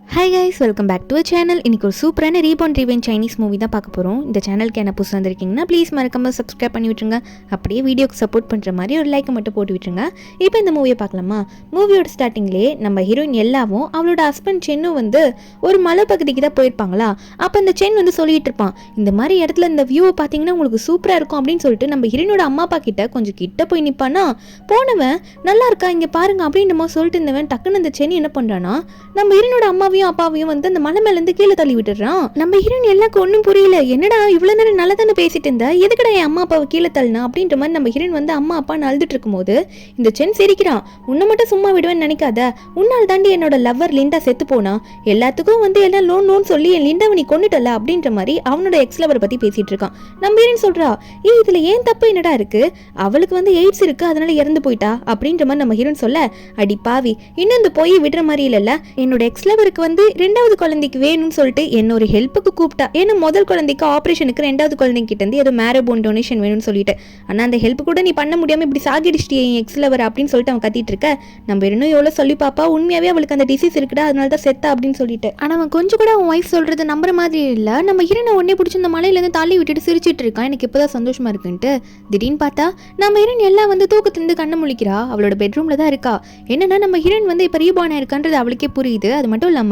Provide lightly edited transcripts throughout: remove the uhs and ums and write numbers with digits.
Hi guys, welcome back to a channel. இன்றைக்கி ஒரு சூப்பரான ரீபார்ன் ரிவெஞ்ச் சைனீஸ் மூவி தான் பார்க்க போகிறோம். இந்த சேனலுக்கு என்ன புதுசாக வந்திருக்கீங்கன்னா ப்ளீஸ் மறக்காம சப்ஸ்கிரைப் பண்ணி விட்டுருங்க. அப்படியே வீடியோக்கு சப்போர்ட் பண்ணுற மாதிரி ஒரு லைக்கை மட்டும் போட்டு விட்டுருங்க. இப்போ இந்த மூவியை பார்க்கலாமா? மூவியோட ஸ்டார்டிங்லேயே நம்ம ஹீரோயின் எல்லாவும் அவளோட ஹஸ்பண்ட் சென்னும் ஒரு மலை பகுதிக்கு தான் போயிருப்பாங்களா. அப்போ அந்த சென் சொல்லிட்டு இருப்பான், இந்த மாதிரி இடத்துல இந்த வியூவை பார்த்தீங்கன்னா உங்களுக்கு சூப்பராக இருக்கும் அப்படின்னு சொல்லிட்டு நம்ம ஹீரோனோட அம்மா அப்பா கிட்ட கொஞ்சம் கிட்ட போய் நிற்பானா. போனவன் நல்லா இருக்கா இங்கே பாருங்க அப்படின்ற மாதிரி சொல்லிட்டு இருந்தவன் டக்குன்னு அந்த சென் என்ன பண்ணுறான்னா நம்ம ஹீரோனோட அம்மாவையும் அப்பாவையும் அந்த மலை மேல இருந்து கீழே தள்ளி விட்டுறான். நம்ம ஹீரோயின் எல்லாருக்கு ஒன்றும் புரியல, என்னடா இவ்வளவு நேரம் நல்லா தானே பேசிட்டு இருந்தா, எதுக்கடா என் அம்மா அப்பாவை கீழே தள்ளினா அப்படின்ற மாதிரி நம்ம ஹீரோயின் அம்மா அப்பா அழுதுட்டு இருக்கும் போது இந்த சென் சிரிக்கிறான். உன்னை மட்டும் சும்மா விடுவேன்னு நினைக்காத, உன்னால் தாண்டி என்னோட லவ்வர் லிண்டா செத்து போனா, எல்லாத்துக்கும் எல்லாம் லோன் சொல்லி என் லிண்டாவை நீ கொண்டுட்டல அப்படின்ற மாதிரி அவனோட எக்ஸ் லவர் பத்தி பேசிட்டு இருக்கான். நம்ம ஹீரோயின் சொல்றா, இதுல ஏன் தப்பு என்னடா இருக்கு, அவளுக்கு எய்ட்ஸ் இருக்கு அதனால இறந்து போயிட்டா அப்படின்ற மாதிரி நம்ம ஹீரோயின் சொல்ல, அடி பாவி இன்னும் போய் விடுற மாதிரி இல்ல, என்னோட எக்ஸ் லவருக்கு ரெண்டாவது குழந்தைக்கு வேணும்னு சொல்லிட்டு என்ன ஒரு ஹெல்ப்புக்கு கூப்பிட்டா. ஏன்னா முதல் குழந்தைக்கு ஆப்ரேஷனுக்கு ரெண்டாவது குழந்தைங்க கிட்ட இருந்து ஏதோ மேரபோன் டொனேஷன் வேணும்னு சொல்லிட்டு, ஆனா அந்த ஹெல்ப் கூட நீ பண்ண முடியாம இப்படி சாகிடிச்சிட்டியே என் எக்ஸ் லவர் அப்படின்னு சொல்லிட்டு அவன் கத்திட்டு இருக்க. நம்ம இன்னும் எவ்வளவு சொல்லி பாப்பா, உண்மையாவே அவளுக்கு அந்த டிசீஸ் இருக்குடா அதனால தான் செத்தா அப்படின்னு சொல்லிட்டு. ஆனா அவன் கொஞ்சம் கூட அவன் ஒய்ஃப் சொல்றது நம்புற மாதிரி இல்ல. நம்ம ஹீரோனை உடனே பிடிச்சி இந்த மலையில இருந்து தள்ளி விட்டுட்டு சிரிச்சிட்டு இருக்கான். எனக்கு இப்பதான் சந்தோஷமா இருக்குன்ட்டு திடீர்னு பார்த்தா நம்ம ஹீரோயின் எல்லாம் தூக்கத்திலிருந்து கண்ணு முழிக்கிறா. அவளோட பெட்ரூம்ல தான் இருக்கா. என்னன்னா நம்ம ஹீரோயின் இப்ப ரீபார்ன் ஆயிருக்கான்றது அவளுக்கே புரியுது. அது மட்டும் இல்லாம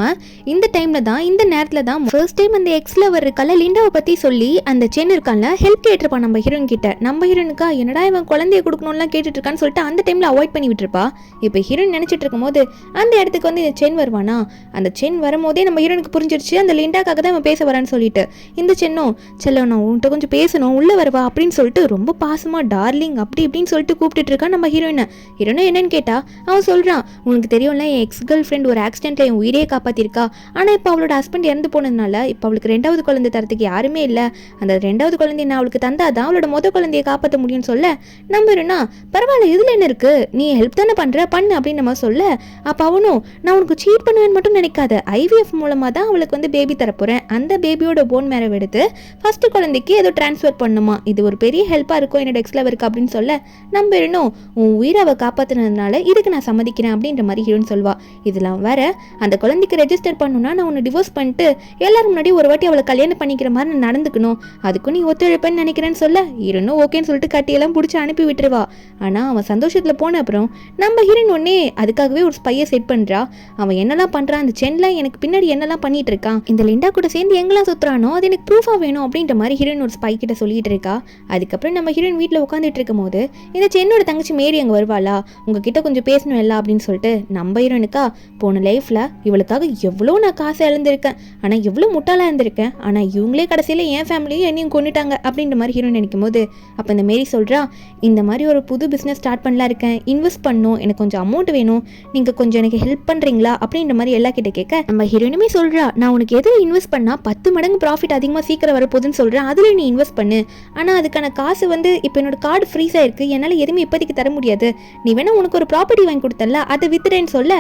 இந்த டைம்ல தான் இந்த நேரத்துல தான் ஃபர்ஸ்ட் டைம் அந்த எக்ஸ் லவர் இருக்கல லிண்டாவை பத்தி சொல்லி அந்த சென் இருக்கான்ல ஹெல்ப் கேட்டிருப்பான் நம்ம ஹீரோயின் கிட்ட. நம்ம ஹீரோனுக்கா என்னடா இவன் குழந்தைய கொடுக்கணும்லாம் கேட்டுட்டு இருக்கான்னு சொல்லிட்டு அந்த டைம்ல அவாய்ட் பண்ணி விட்டுருப்பா. இப்போ ஹீரோயின் நினைச்சிட்டு இருக்கும் போது அந்த இடத்துக்கு இந்த சென் வருவானா. அந்த சென் வரும்போதே நம்ம ஹீரோனுக்கு புரிஞ்சிருச்சு அந்த லிண்டாக்காக தான் இவன் பேச வரான்னு சொல்லிட்டு. இந்த சென்னும் செல்லம் நான் உன்கிட்ட கொஞ்சம் பேசணும் உள்ள வருவா அப்படின்னு சொல்லிட்டு ரொம்ப பாசமா டார்லிங் அப்படி இப்படின்னு சொல்லிட்டு கூப்பிட்டு இருக்கான் நம்ம ஹீரோயினை. ஹீரோயினை என்னன்னு கேட்டா அவன் சொல்றான், உனக்கு தெரியும்ல என் எக்ஸ் கேர்ள் ஃப்ரெண்ட் ஒரு ஆக்சிடென்ட்ல என் உயிரே காப்பாத்திருக்கா. ஆனா இப்போ அவளோட ஹஸ்பண்ட் இறந்து போனதுனால இப்போ அவளுக்கு ரெண்டாவது குழந்தை தரத்துக்கு யாருமே இல்லை. அந்த ரெண்டாவது குழந்தைய நான் அவளுக்கு தந்தாதான் அவளோட முதல் குழந்தைய காப்பாற்ற முடியும்னு சொல்ல, நம்புறேன்னா பரவாயில்ல இதுல என்ன இருக்கு, நீ ஹெல்ப் தானே பண்ற பண்ணு அப்படின்னு நம்ம சொல்ல. அப்ப அவனும் நான் உனக்கு சீட் பண்ணுவேன்னு மட்டும் நினைக்காத, IVF மூலமா தான் அவளுக்கு பேபி தரப்போறேன், அந்த பேபியோட போன் மேரவ் எடுத்து ஃபர்ஸ்ட் குழந்தைக்கு ஏதோ டிரான்ஸ்ஃபர் பண்ணுமா, இது ஒரு பெரிய ஹெல்ப்பா இருக்கும் என்னோட எக்ஸ் லவருக்கு அப்படின்னு சொல்ல, நம்புறேனும் உன் உயிரை அவ காப்பாத்தினதுனால இதுக்கு நான் சம்மதிக்கிறேன் அப்படின்ற மாதிரி ஹீரோன்னு சொல்வா. இதெல்லாம் வேற அந்த குழந்தைக்கு ரெஜிஸ்டர் பண்ணுனா நான் உன்னை டிவோர்ஸ் பண்ணிட்டு எல்லாரும் முன்னாடி ஒரு வாட்டி அவளை கல்யாணம் பண்ணிக்கிற மாதிரி நான் நடந்துக்கணும், அதுக்கும் நீ ஒத்துழைப்பேன்னு நினைக்கிறேன்னு சொல்ல ஹீரோனும் ஓகேன்னு சொல்லிட்டு கட்டியெல்லாம் பிடிச்சி அனுப்பி விட்டுருவா. ஆனா அவன் சந்தோஷத்துல போன அப்புறம் நம்ம ஹீரோயின் ஒன்னே அதுக்காகவே ஒரு ஸ்பையை செட் பண்றா. அவன் என்னெல்லாம் பண்றான், அந்த சென்ல எனக்கு பின்னாடி என்னெல்லாம் பண்ணிட்டு இருக்கான், இந்த லிண்டா கூட சேர்ந்து எங்கெல்லாம் சுத்துறானோ அது எனக்கு ப்ரூஃபா வேணும் அப்படின்ற மாதிரி ஹீரோயின் ஒரு ஸ்பை கிட்ட சொல்லிட்டு இருக்கா. அதுக்கப்புறம் நம்ம ஹீரோயின் வீட்டுல உட்காந்துட்டு இருக்கும் போது இந்த சென்னோட தங்கச்சி மேரி அங்க வருவாளா, உங்ககிட்ட கொஞ்சம் பேசணும் எல்லாம் அப்படின்னு சொல்லிட்டு. நம்ம ஹீரோனுக்கா போன லைஃப்ல இவளுக்காக எவ்வளோ நான் காசு இழந்திருக்கேன், ஆனா எவ்வளவு முட்டாளா இருந்திருக்கேன், ஆனா இவங்களே கடைசியில என் ஃபேமிலியும் என்னையும் கொண்டுட்டாங்க அப்படின்ற மாதிரி ஹீரோயின் நினைக்கும் போது அப்ப இந்த மேரி சொல்றா, இந்த மாதிரி ஒரு புது பிசினஸ் ஸ்டார்ட் பண்ணலாம் இருக்கேன், இன்வெஸ்ட் பண்ணும், எனக்கு கொஞ்சம் அமௌண்ட் வேணும், நீங்க கொஞ்சம் எனக்கு ஹெல்ப் பண்றீங்களா அப்படின்ற மாதிரி எல்லா கிட்ட கேட்க நம்ம ஹீரோயினுமே சொல்றா, நான் உனக்கு எதுல இன்வெஸ்ட் பண்ணா 10 மடங்கு ப்ராஃபிட் அதிகமா சீக்கிரம் வரப்போகுதுன்னு சொல்றேன், அதுல நீ இன்வெஸ்ட் பண்ணு, ஆனா அதுக்கான காசு இப்ப என்னோட கார்டு ஃப்ரீஸ் ஆயிருக்கு, என்னால எதுவுமே இப்போதைக்கு தர முடியாது, நீ வேணா உனக்கு ஒரு ப்ராப்பர்ட்டி வாங்கி கொடுத்தல அதை வித்துறேன்னு சொல்ல.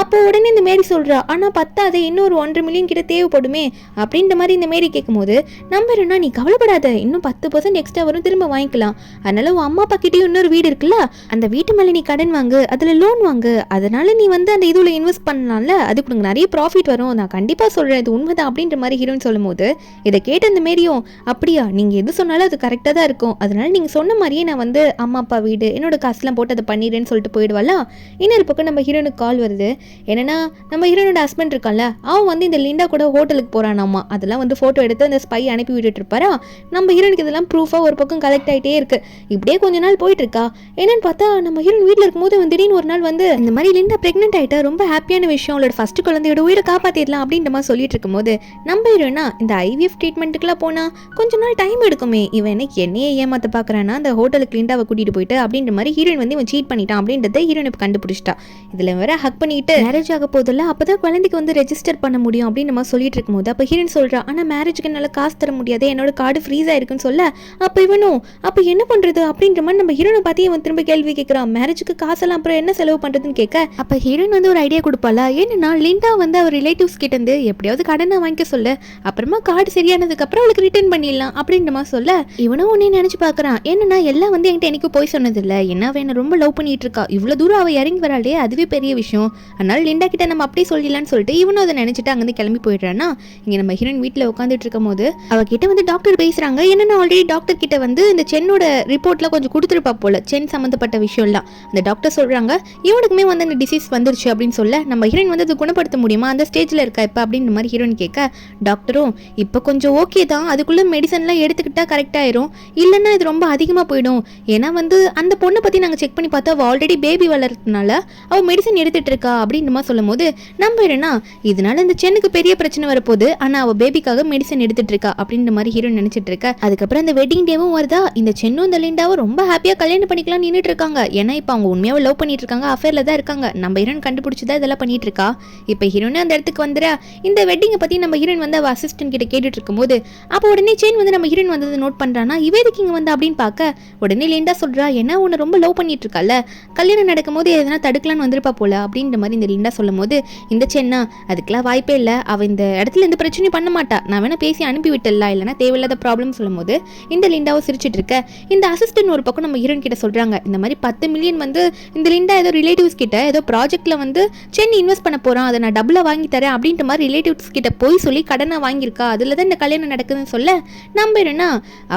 அப்போ உடனே இந்த மேரி சொல்றா, ஆனா பத்தாது இன்னொரு 1.5 மில்லியன் கிட்ட தேவைப்படுமே அப்படின்ற மாதிரி இந்த மேரி கேட்கும் போது நம்புறேன்னா நீ கவலைப்படாத, இன்னும் 10% எக்ஸ்ட்ரா வரும் திரும்ப வாங்கிக்கலாம், அதனால உன் அம்மா அப்பா கிட்டயும் இன்னொரு வீடு இருக்குல்ல அந்த வீட்டு மேல நீ கடன் வாங்கு, அதுல லோன் வாங்கு, அதனால நீ அந்த இதுல இன்வெஸ்ட் பண்ணலாம்ல, அதுக்கு உனக்கு நிறைய ப்ராஃபிட் வரும், நான் கண்டிப்பா சொல்றேன் இது உண்மைதான் அப்படின்ற மாதிரி ஹீரோயின் சொல்லும் போது இதை கேட்ட இந்த மேரியும் அப்படியா நீங்க எது சொன்னாலும் அது கரெக்டா தான் இருக்கும், அதனால நீங்க சொன்ன மாதிரியே நான் அம்மா அப்பா வீடு என்னோட காசுலாம் போட்டு அதை பண்ணிடுறேன்னு சொல்லிட்டு போயிடுவாளா. இன்னொரு பக்கம் நம்ம ஹீரோனுக்கு கால் வருது. என்னன்னா நம்ம ஹீரோனோட ஹஸ்பண்ட் இருக்கான்ல அவன் இந்த லிண்டா கூட ஹோட்டலுக்கு போறானாமா, அதெல்லாம் போட்டோ எடுத்து அந்த ஸ்பை அனுப்பி விட்டுட்டு இருப்பாரா. நம்ம ஹீரோனுக்கு இதெல்லாம் ப்ரூஃபா ஒரு பக்கம் கலெக்ட் ஆகிட்டே இருக்கு. இப்படியே கொஞ்ச நாள் போயிட்டு இருக்கா. என்னன்னு பார்த்தா நம்ம ஹீரோயின் வீட்டில் இருக்கும்போது திடீர்னு ஒரு நாள் இந்த மாதிரி லிண்டா பிரெக்னென்ட் ஆயிட்டா, ரொம்ப ஹாப்பியான விஷயம், அவளோட ஃபர்ஸ்ட் குழந்தையோட உயிரை காப்பாத்திடலாம் அப்படின்ற மாதிரி சொல்லிட்டு இருக்கும்போது நம்ம ஹீரோயினா இந்த IVF ட்ரீட்மெண்ட்டுக்குலாம் போனா கொஞ்ச நாள் டைம் எடுக்குமே, இவன் என்னையே ஏமாத்த பாக்குறானா அந்த ஹோட்டலுக்கு லிண்டாவை கூட்டிட்டு போயிட்டு அப்படின்ற மாதிரி ஹீரோயின் இவன் சீட் பண்ணிட்டான் அப்படின்றத ஹீரோயின் கண்டுபிடிச்சிட்டா. இதுல வேற ஹக் பண்ணிட்டு மேரேஜ் ஆக போதில்ல அப்பதான் குழந்தைக்கு ரெஜிஸ்டர் பண்ண முடியும் அப்படின்னு நம்ம சொல்லிட்டு இருக்கும்போது அப்ப ஹீரோயின் சொல்றா, ஆனா மேரேஜுக்கு என்னால காசு தர முடியாது, என்னோட கார்டு ஃப்ரீஸ் ஆயிருக்குன்னு சொல்ல. அப்ப இவனும் அப்ப என்ன பண்றது அப்படின்ற மாதிரி நம்ம ஹீரோனை பார்த்து இவன் திரும்ப கேள்வி கேட்கிறான், மேரேஜுக்கு காசெல்லாம் அப்புறம் என்ன செலவு பண்றதுன்னு கேட்க அப்ப ஹீரோயின் ஒரு ஐடியா கொடுப்பாளா. ஏன்னா லிண்டா அவர் ரிலேட்டிவ்ஸ் கிட்ட இருந்து எப்படியாவது கடனை வாங்கிக்க சொல்ல, அப்புறமா கார்டு சரியானதுக்கு அப்புறம் அவளுக்கு ரிட்டர்ன் பண்ணிடலாம் அப்படின்ற மாதிரி சொல்ல. இவனும் உன்னை நினைச்சு பாக்குறான், என்னன்னா எல்லாம் என்கிட்ட எனக்கு போய் சொன்னது இல்ல, என்ன அவ என்ன ரொம்ப லவ் பண்ணிட்டு இருக்கா, இவ்வளவு தூரம் அவ இறங்கி வராளே அதுவே பெரிய விஷயம், அதனால லிண்டா கிட்ட நம்ம அப்படியே சொல்லிடலாம்னு சொல்லிட்டு இவனும் அதை நினைச்சிட்டு அங்கேருந்து கிளம்பி போயிடுறான்னா, இங்கே நம்ம ஹீரோயின் வீட்டில் உட்காந்துட்டு இருக்கும் போது அவகிட்ட வந்து டாக்டர் பேசுறாங்க. என்னன்னா ஆல்ரெடி டாக்டர் கிட்ட வந்து இந்த சென்னோட ரிப்போர்ட்ல கொஞ்சம் கொடுத்துருப்பா போல, சென் சம்மந்தப்பட்ட விஷயம்லாம். அந்த டாக்டர் சொல்றாங்க இவனுக்குமே வந்து அந்த டிசீஸ் வந்துருச்சு அப்படின்னு சொல்ல, நம்ம ஹீரோயின் வந்து அதை குணப்படுத்த முடியுமா, அந்த ஸ்டேஜ்ல இருக்கா இப்போ அப்படின்ற மாதிரி ஹீரோயின் கேட்க, டாக்டரும் இப்போ கொஞ்சம் ஓகே தான், அதுக்குள்ள மெடிசன்லாம் எடுத்துக்கிட்டா கரெக்ட் ஆயிரும், இல்லைன்னா இது ரொம்ப அதிகமாக போயிடும். ஏன்னா வந்து அந்த பொண்ணை பற்றி நாங்கள் செக் பண்ணி பார்த்தா அவள் ஆல்ரெடி பேபி வளர்றதுனால அவள் மெடிசன் எடுத்துட்டு இருக்கா அப்படின்ற மாதிரி சொல்லும் போது, நம்ம என்னன்னா இதனால இந்த சென்னுக்கு பெரிய பிரச்சனை வரப்போகுது, ஆனால் அவள் பேபிக்காக மெடிசன் எடுத்துட்டு இருக்கா அப்படின்ற மாதிரி ஹீரோயின் நினைச்சிட்டு இருக்க. அதுக்கப்புறம் அந்த வெட்டிங் டேவும் வருதா, இந்த சென்னும் இந்த லிண்டாவும் ரொம்ப ஹாப்பியாக கல்யாணம் பண்ணிக்கலாம் நின்றுட்டு இருக்காங்க. ஏன்னா இப்போ அவங்க உண்மையாக லவ் பண்ணிட்டு இருக்காங்க, அஃபேர்ல தான் இருக்காங்க. நம்ம ஹீரோயின் கண்டுபிடிச்சதா இதெல்லாம் பண்ணிட்டு இருக்கா. இப்போ ஹீரோயின் அந்த இடத்துக்கு வந்துடா. இந்த வெட்டிங்கை பற்றி நம்ம ஹீரோயின் வந்து அவள் அசிஸ்டன்ட் கிட்ட கேட்டுட்டு இருக்கும்போது, அப்போ உடனே சென் வந்து நம்ம ஹீரோயின் வந்ததை நோட் பண்ணுறானா, இவேதிக்கு இங்கே வந்து அப்படின்னு பார்க்க, உடனே லிண்டா சொல்கிறா, ஏன்னா உன்னை ரொம்ப லவ் பண்ணிட்டு இருக்கால, கல்யாணம் நடக்கும்போது எதனா தடுக்கலான்னு வந்திருப்பா போல அப்படின்ற மாதிரி இந்த லிண்டா சொல்லும் போது, இந்த சென்னா அதுக்கெல்லாம் வாய்ப்பே இல்லை, அவள் இந்த இடத்துல எந்த பிரச்சனையும் பண்ண மாட்டா, நான் வேணா பேசி அனுப்பி விட்டுடலாம், இல்லைனா தேவையில்லாத ப்ராப்ளம் சொல்லும் போது இந்த லிண்டாவை சிரிச்சிட்டு இருக்க. இந்த அசிஸ்டன்ட் ஒரு பக்கம் நம்ம ஹீரோயின் கிட்ட சொல்கிறாங்க, இந்த மாதிரி 10 மில்லியன் வந்து இந்த லிண்டா ஏதோ ரிலேட்டிவ்ஸ் கிட்ட ஏதோ ப்ராஜெக்ட்ல வந்து சென்னை இன்வெஸ்ட் பண்ண போகிறான், அதை நான் டபுளாக வாங்கி தரேன் அப்படின்ற மாதிரி ரிலேட்டிவ்ஸ் கிட்ட போய் சொல்லி கடனை வாங்கியிருக்கா, அதில் தான் இந்த கல்யாணம் நடக்குதுன்னு சொல்ல, நம்ம என்னன்னா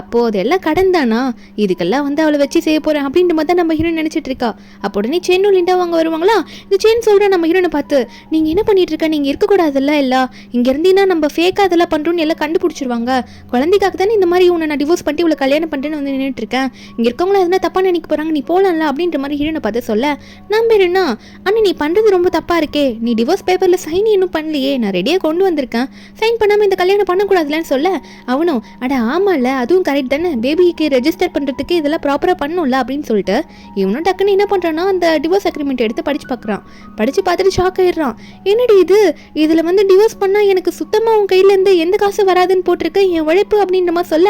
அப்போ அதெல்லாம் கடன் தானா, இதுக்கெல்லாம் வந்து அவளை வச்சு செய்ய போகிறேன் அப்படின்ற மாதிரி தான் நம்ம ஹீரோயின் நினச்சிட்டு இருக்கா. அப்போ உடனே சென்னும் லிண்டா வாங்க வருவாங்களா. இந்த சென் சொல்கிற நம்ம ஹீரோனை பார்த்து, நீங்கள் என்ன பண்ணிட்டு இருக்க, நீங்கள் இருக்கக்கூடாதுல்ல, இல்லை இங்கே இருந்தீங்கன்னா நம்ம ஃபேக்காக அதெல்லாம் பண்ணுறோன்னு எல்லாம் கண்டுபிடிச்சிருவாங்க, குழந்தைக்காக தானே இந்த மாதிரி உன்னை நான் டிவோர்ஸ் பண்ணிட்டு இவ்வளோ கல்யாணம் பண்ணுறேன்னு வந்து நின்றுட்டு இருக்கேன், இங்கே இருக்கவங்களா எதுனா தப்பாக நினைக்க போகிறாங்க, நீ போகலாம்ல அப்படின்ற மாதிரி ஹீரோனை பார்த்து சொல்ல, நம்ம என்ன அண்ணா நீ பண்ணுறது ரொம்ப தப்பாக இருக்கே, நீ டிவோர்ஸ் பேப்பரில் சைன் இன்னும் பண்ணலையே, நான் ரெடியாக கொண்டு வந்திருக்கேன், சைன் பண்ணாமல் இந்த கல்யாணம் பண்ணக்கூடாதுலன்னு சொல்ல, அவனும் அட ஆமாம்ல அதுவும் கரெக்ட் தானே, பேபிக்கு ரெஜிஸ்டர் பண்ணுறதுக்கு இதெல்லாம் ப்ராப்பராக பண்ணும்ல அப்படின்னு சொல்லிட்டு இவனும் டக்குன்னு என்ன பண்ணுறான்னா அந்த டிவோர்ஸ் அக்ரிமெண்ட் எடுத்து படிச்சு பார்க்குறான். படித்து பார்த்துட்டு ஷாக் ஆயிடுறான். என்னடி இது, இதில் வந்து டிவோர்ஸ் பண்ணால் எனக்கு சுத்தமாக உன் கையிலேருந்து எந்த காசு வராதுன்னு போட்டிருக்கு, என் உழைப்பு அப்படின்ற மாதிரி சொல்ல,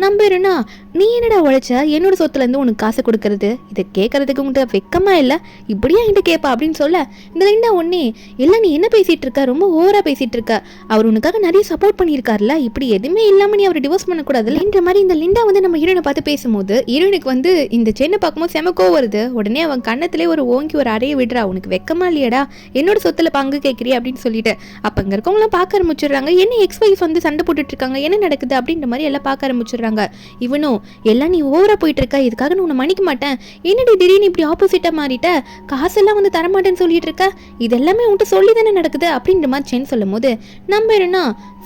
நம்புறேன்னா நீ என்னடா உழைச்ச, என்னோட சொத்துலேருந்து உனக்கு காசு கொடுக்கறது, இதை கேட்கறதுக்கு உங்கள்கிட்ட வெக்கமா இல்லை, இப்படியா என்கிட்ட கேட்பா அப்படின்னு சொல்ல, இந்த லிண்டா ஒன்னே இல்லை நீ என்ன பேசிகிட்டு இருக்க, ரொம்ப ஓவராக பேசிகிட்டு இருக்க, அவர் உனக்காக நிறைய சப்போர்ட் பண்ணியிருக்காருல, இப்படி எதுவுமே இல்லாமல் நீ அவர் டிவோர்ஸ் பண்ணக்கூடாதுன்ற மாதிரி இந்த லிண்டா வந்து நம்ம ஹீரோனை பார்த்து பேசும்போது ஹீரோனுக்கு வந்து இந்த சென்னை பார்க்கும்போது செமக்கோ வருது. உடனே அவன் கண்ணத்திலே ஒரு ஓங்கி ஒரு அறையை விடுறா, உனக்கு வெக்கமா இல்லையடா என்னோட சொத்துல பங்கு கேட்குறியா அப்படின்னு சொல்லிட்டு. அப்போ அங்கே இருக்கவங்களாம் பார்க்க ஆரம்பிச்சிடுறாங்க, என்ன எக்ஸ் ஒய்ஃப் வந்து சண்டை போட்டுட்டு இருக்காங்க, என்ன நடக்குது அப்படின்ற மாதிரி எல்லாம் பார்க்க ஆரம்பிச்சிடுறாங்க. இவனும் எல்லாம் நீ ஓவரா போயிட்டு இருக்க, இதுக்காக நான் உன்னை மன்னிக்க மாட்டேன், என்னடி திடீர்னு இப்படி ஆப்போசிட்டா மாறிட்ட, காசெல்லாம் வந்து தரமாட்டேன்னு சொல்லிட்டு இருக்க, இது எல்லாமே உன்கிட்ட சொல்லி தானே நடக்குது அப்படின்ற மாதிரி சென் சொல்லும் போது, நம்ம என்ன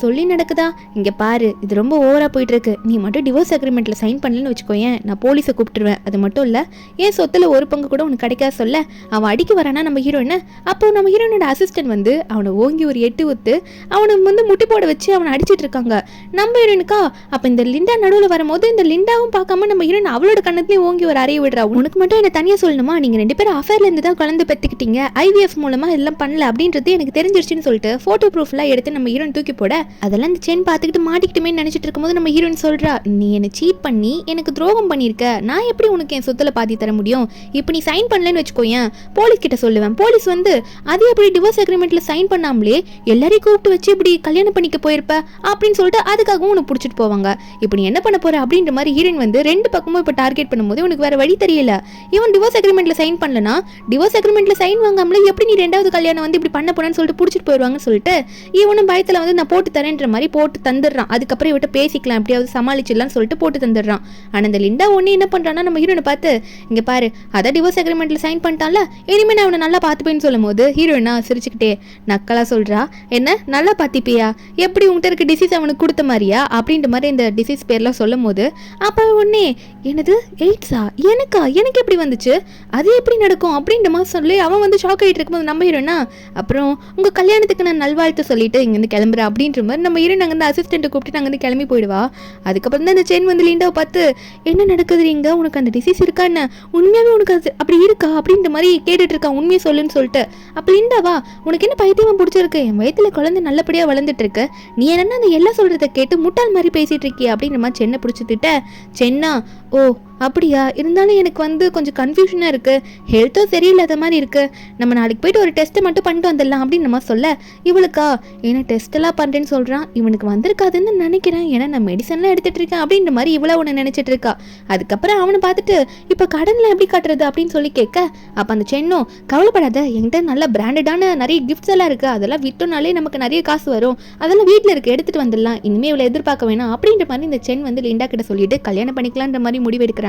சொல்லி நடக்குதா, இங்கே பாரு இது ரொம்ப ஓவராக போயிட்டு இருக்கு, நீ மட்டும் டிவோர்ஸ் அக்ரிமெண்ட்டில் சைன் பண்ணலன்னு வச்சுக்கோயேன், நான் போலீஸை கூப்பிட்டுருவேன், அது மட்டும் இல்லை ஏன் சொத்தில் ஒரு பங்கு கூட உனக்கு கிடைக்காது சொல்ல, அவன் அடிக்க வரானா நம்ம ஹீரோயினை. அப்போ நம்ம ஹீரோயினோட அசிஸ்டன்ட் வந்து அவனை ஓங்கி ஒரு 8 ஊத்து அவனை வந்து முட்டி போட வச்சு அவனை அடிச்சிட்டு இருக்காங்க. நம்ம ஹீரோயினுக்கா அப்போ இந்த லிண்டா நடுவில் வரும்போது இந்த லிண்டாவும் பார்க்காம நம்ம ஹீரோயின் அவளோட கண்ணத்துலேயும் ஓங்கி ஒரு அறைய விடுறா, உனக்கு மட்டும் என்ன தனியாக சொல்லணுமா, நீங்கள் 2 பேரும் அஃபேர்ல இருந்து தான் குழந்தை பெற்றுக்கிட்டீங்க, IVF மூலமாக எல்லாம் பண்ணல அப்படின்றது எனக்கு தெரிஞ்சிருச்சுன்னு சொல்லிட்டு ஃபோட்டோ ப்ரூஃப்லாம் எடுத்து நம்ம ஹீரோயின் தூக்கி போட, அதெல்லாம் இந்த சென் பார்த்துக்கிட்டு மாட்டிக்கிட்டுமே நினச்சிட்டு இருக்கும்போது நம்ம ஹீரோயின் சொல்கிறா, நீ என்னை சீட் பண்ணி எனக்கு துரோகம் பண்ணியிருக்க, நான் எப்படி உனக்கு என் சொத்தில் பாதி தர முடியும், இப்போ நீ சைன் பண்ணலன்னு வச்சுக்கோயேன் போலீஸ் கிட்ட சொல்லுவேன், போலீஸ் வந்து அதே எப்படி டிவோர்ஸ் அக்ரிமெண்ட்ல சைன் பண்ணாமலே எல்லாரையும் கூப்பிட்டு வச்சு இப்படி கல்யாணம் பண்ணிக்க போயிருப்ப அப்படின்னு சொல்லிட்டு அதுக்காகவும் உனக்கு பிடிச்சிட்டு போவாங்க, இப்போ நீ என்ன பண்ண போற அப்படின்ற மாதிரி ஹீரோயின் வந்து 2 பக்கமும் இப்போ டார்கெட் பண்ணும்போது உனக்கு வேற வழி தெரியல, இவன் டிவோர்ஸ் அக்ரிமெண்ட்ல சைன் பண்ணலனா டிவோர்ஸ் அக்ரிமெண்ட்ல சைன் வாங்காமலே எப்படி நீ 2வது கல்யாணம் வந்து இப்படி பண்ண போறேன்னு சொல்லிட்டு பிடிச்சிட்டு போயிடுவாங்கன்னு சொல்லிட்டு இவனும் பயத்தில் வந்து நான் போட்டு தரேன்ற மாதிரி போட்டு தந்துடுறான். அதுக்கப்புறம் இவட்ட பேசிக்கலாம் எப்படியாவது சமாளிச்சிடலாம்னு சொல்லிட்டு போட்டு தந்துடுறான். ஆனால் இந்த லிண்டா ஒன்று என்ன பண்ணுறான்னா நம்ம ஹீரோனை பார்த்து, இங்கே பாரு அதான் டிவோர்ஸ் அக்ரிமெண்ட்டில் சைன் பண்ணிட்டான்ல, இனிமேல் நான் அவனை நல்லா பார்த்துப்பேன்னு சொல்லும் போது ஹீரோயினா சிரிச்சுக்கிட்டே நக்கலாக சொல்கிறா, என்ன நல்லா பார்த்திப்பியா, எப்படி உங்கள்கிட்ட இருக்க டிசீஸ் அவனுக்கு கொடுத்த மாதிரியா அப்படின்ற மாதிரி இந்த டிசீஸ் பேர்லாம் சொல்லும் போது, அப்போ ஒன்னே என்னது எய்ட்ஸா, எனக்கு எப்படி வந்துச்சு, அது எப்படி நடக்கும் அப்படின்ற மாதிரி சொல்லி அவன் வந்து ஷாக் ஆகிட்டு இருக்கும்போது நம்ம ஹீரோனா அப்புறம் உங்கள் கல்யாணத்துக்கு நான் நல்வாழ்த்து சொல்லிட்டு இங்கேருந்து கிளம்புறேன் அப்படின்ற மாதிரி நம்ம ஹீரோயின் அங்கே வந்து அசிஸ்டண்ட்டை கூப்பிட்டு அங்கேருந்து கிளம்பி போயிடுவா. அதுக்கப்புறம் தான் இந்த சென் வந்து லிண்டாவை பார்த்து, என்ன நடக்குது இங்கே, உனக்கு அந்த டிசீஸ் இருக்கா என்ன, உண்மையாகவே உனக்கு அது அப்படி இருக்கா அப்படின்ற மாதிரி கேட்டுட்டு இருக்கான், உண்மையை சொல்லுன்னு சொல்லிட்டு. அப்போ லிண்டாவா உனக்கு என்ன பைத்தியமாக பிடிச்சிருக்கு, என் வயிற்றுல குழந்தை நல்லபடியாக வளர்ந்துட்டு இருக்கு, நீ என்னன்னா அந்த எல்லாம் சொல்கிறத கேட்டு முட்டாள் மாதிரி பேசிகிட்டு இருக்கிய அப்படின்ற மாதிரி சென்னை பிடிச்சிட்டு சென்னா, ஓ ஓ அப்படியா, இருந்தாலும் எனக்கு வந்து கொஞ்சம் கன்ஃபியூஷனாக இருக்குது, ஹெல்த்தும் சரியில்லாத மாதிரி இருக்குது, நம்ம நாளைக்கு போய்ட்டு ஒரு டெஸ்ட்டை மட்டும் பண்ணிட்டு வந்துடலாம் அப்படின்னு நம்ம சொல்ல, இவளுக்கா ஏன்னா டெஸ்ட்டெல்லாம் பண்ணுறேன்னு சொல்கிறான், இவனுக்கு வந்திருக்காதுன்னு நினைக்கிறேன், ஏன்னா நான் மெடிசன்லாம் எடுத்துகிட்டு இருக்கேன் அப்படின்ற மாதிரி இவ்வளோ ஒன்று நினச்சிட்டு இருக்கா. அதுக்கப்புறம் அவனை பார்த்துட்டு இப்போ கடனில் எப்படி கட்டுறது அப்படின்னு சொல்லி கேட்க, அப்போ அந்த சென்னும் கவலைப்படாத, என்கிட்ட நல்ல பிராண்டடான நிறைய கிஃப்ட்ஸ் எல்லாம் இருக்குது, அதெல்லாம் விற்றோனாலே நமக்கு நிறைய காசு வரும், அதெல்லாம் வீட்டில் இருக்குது எடுத்துகிட்டு வந்துடலாம், இனிமேல் இவளை எதிர்பார்க்க வேணாம் அப்படின்ற மாதிரி இந்த சென் வந்து லிண்டா கிட்ட சொல்லிட்டு கல்யாணம் பண்ணிக்கலான்ற மாதிரி முடிவு எடுக்கிறாங்க.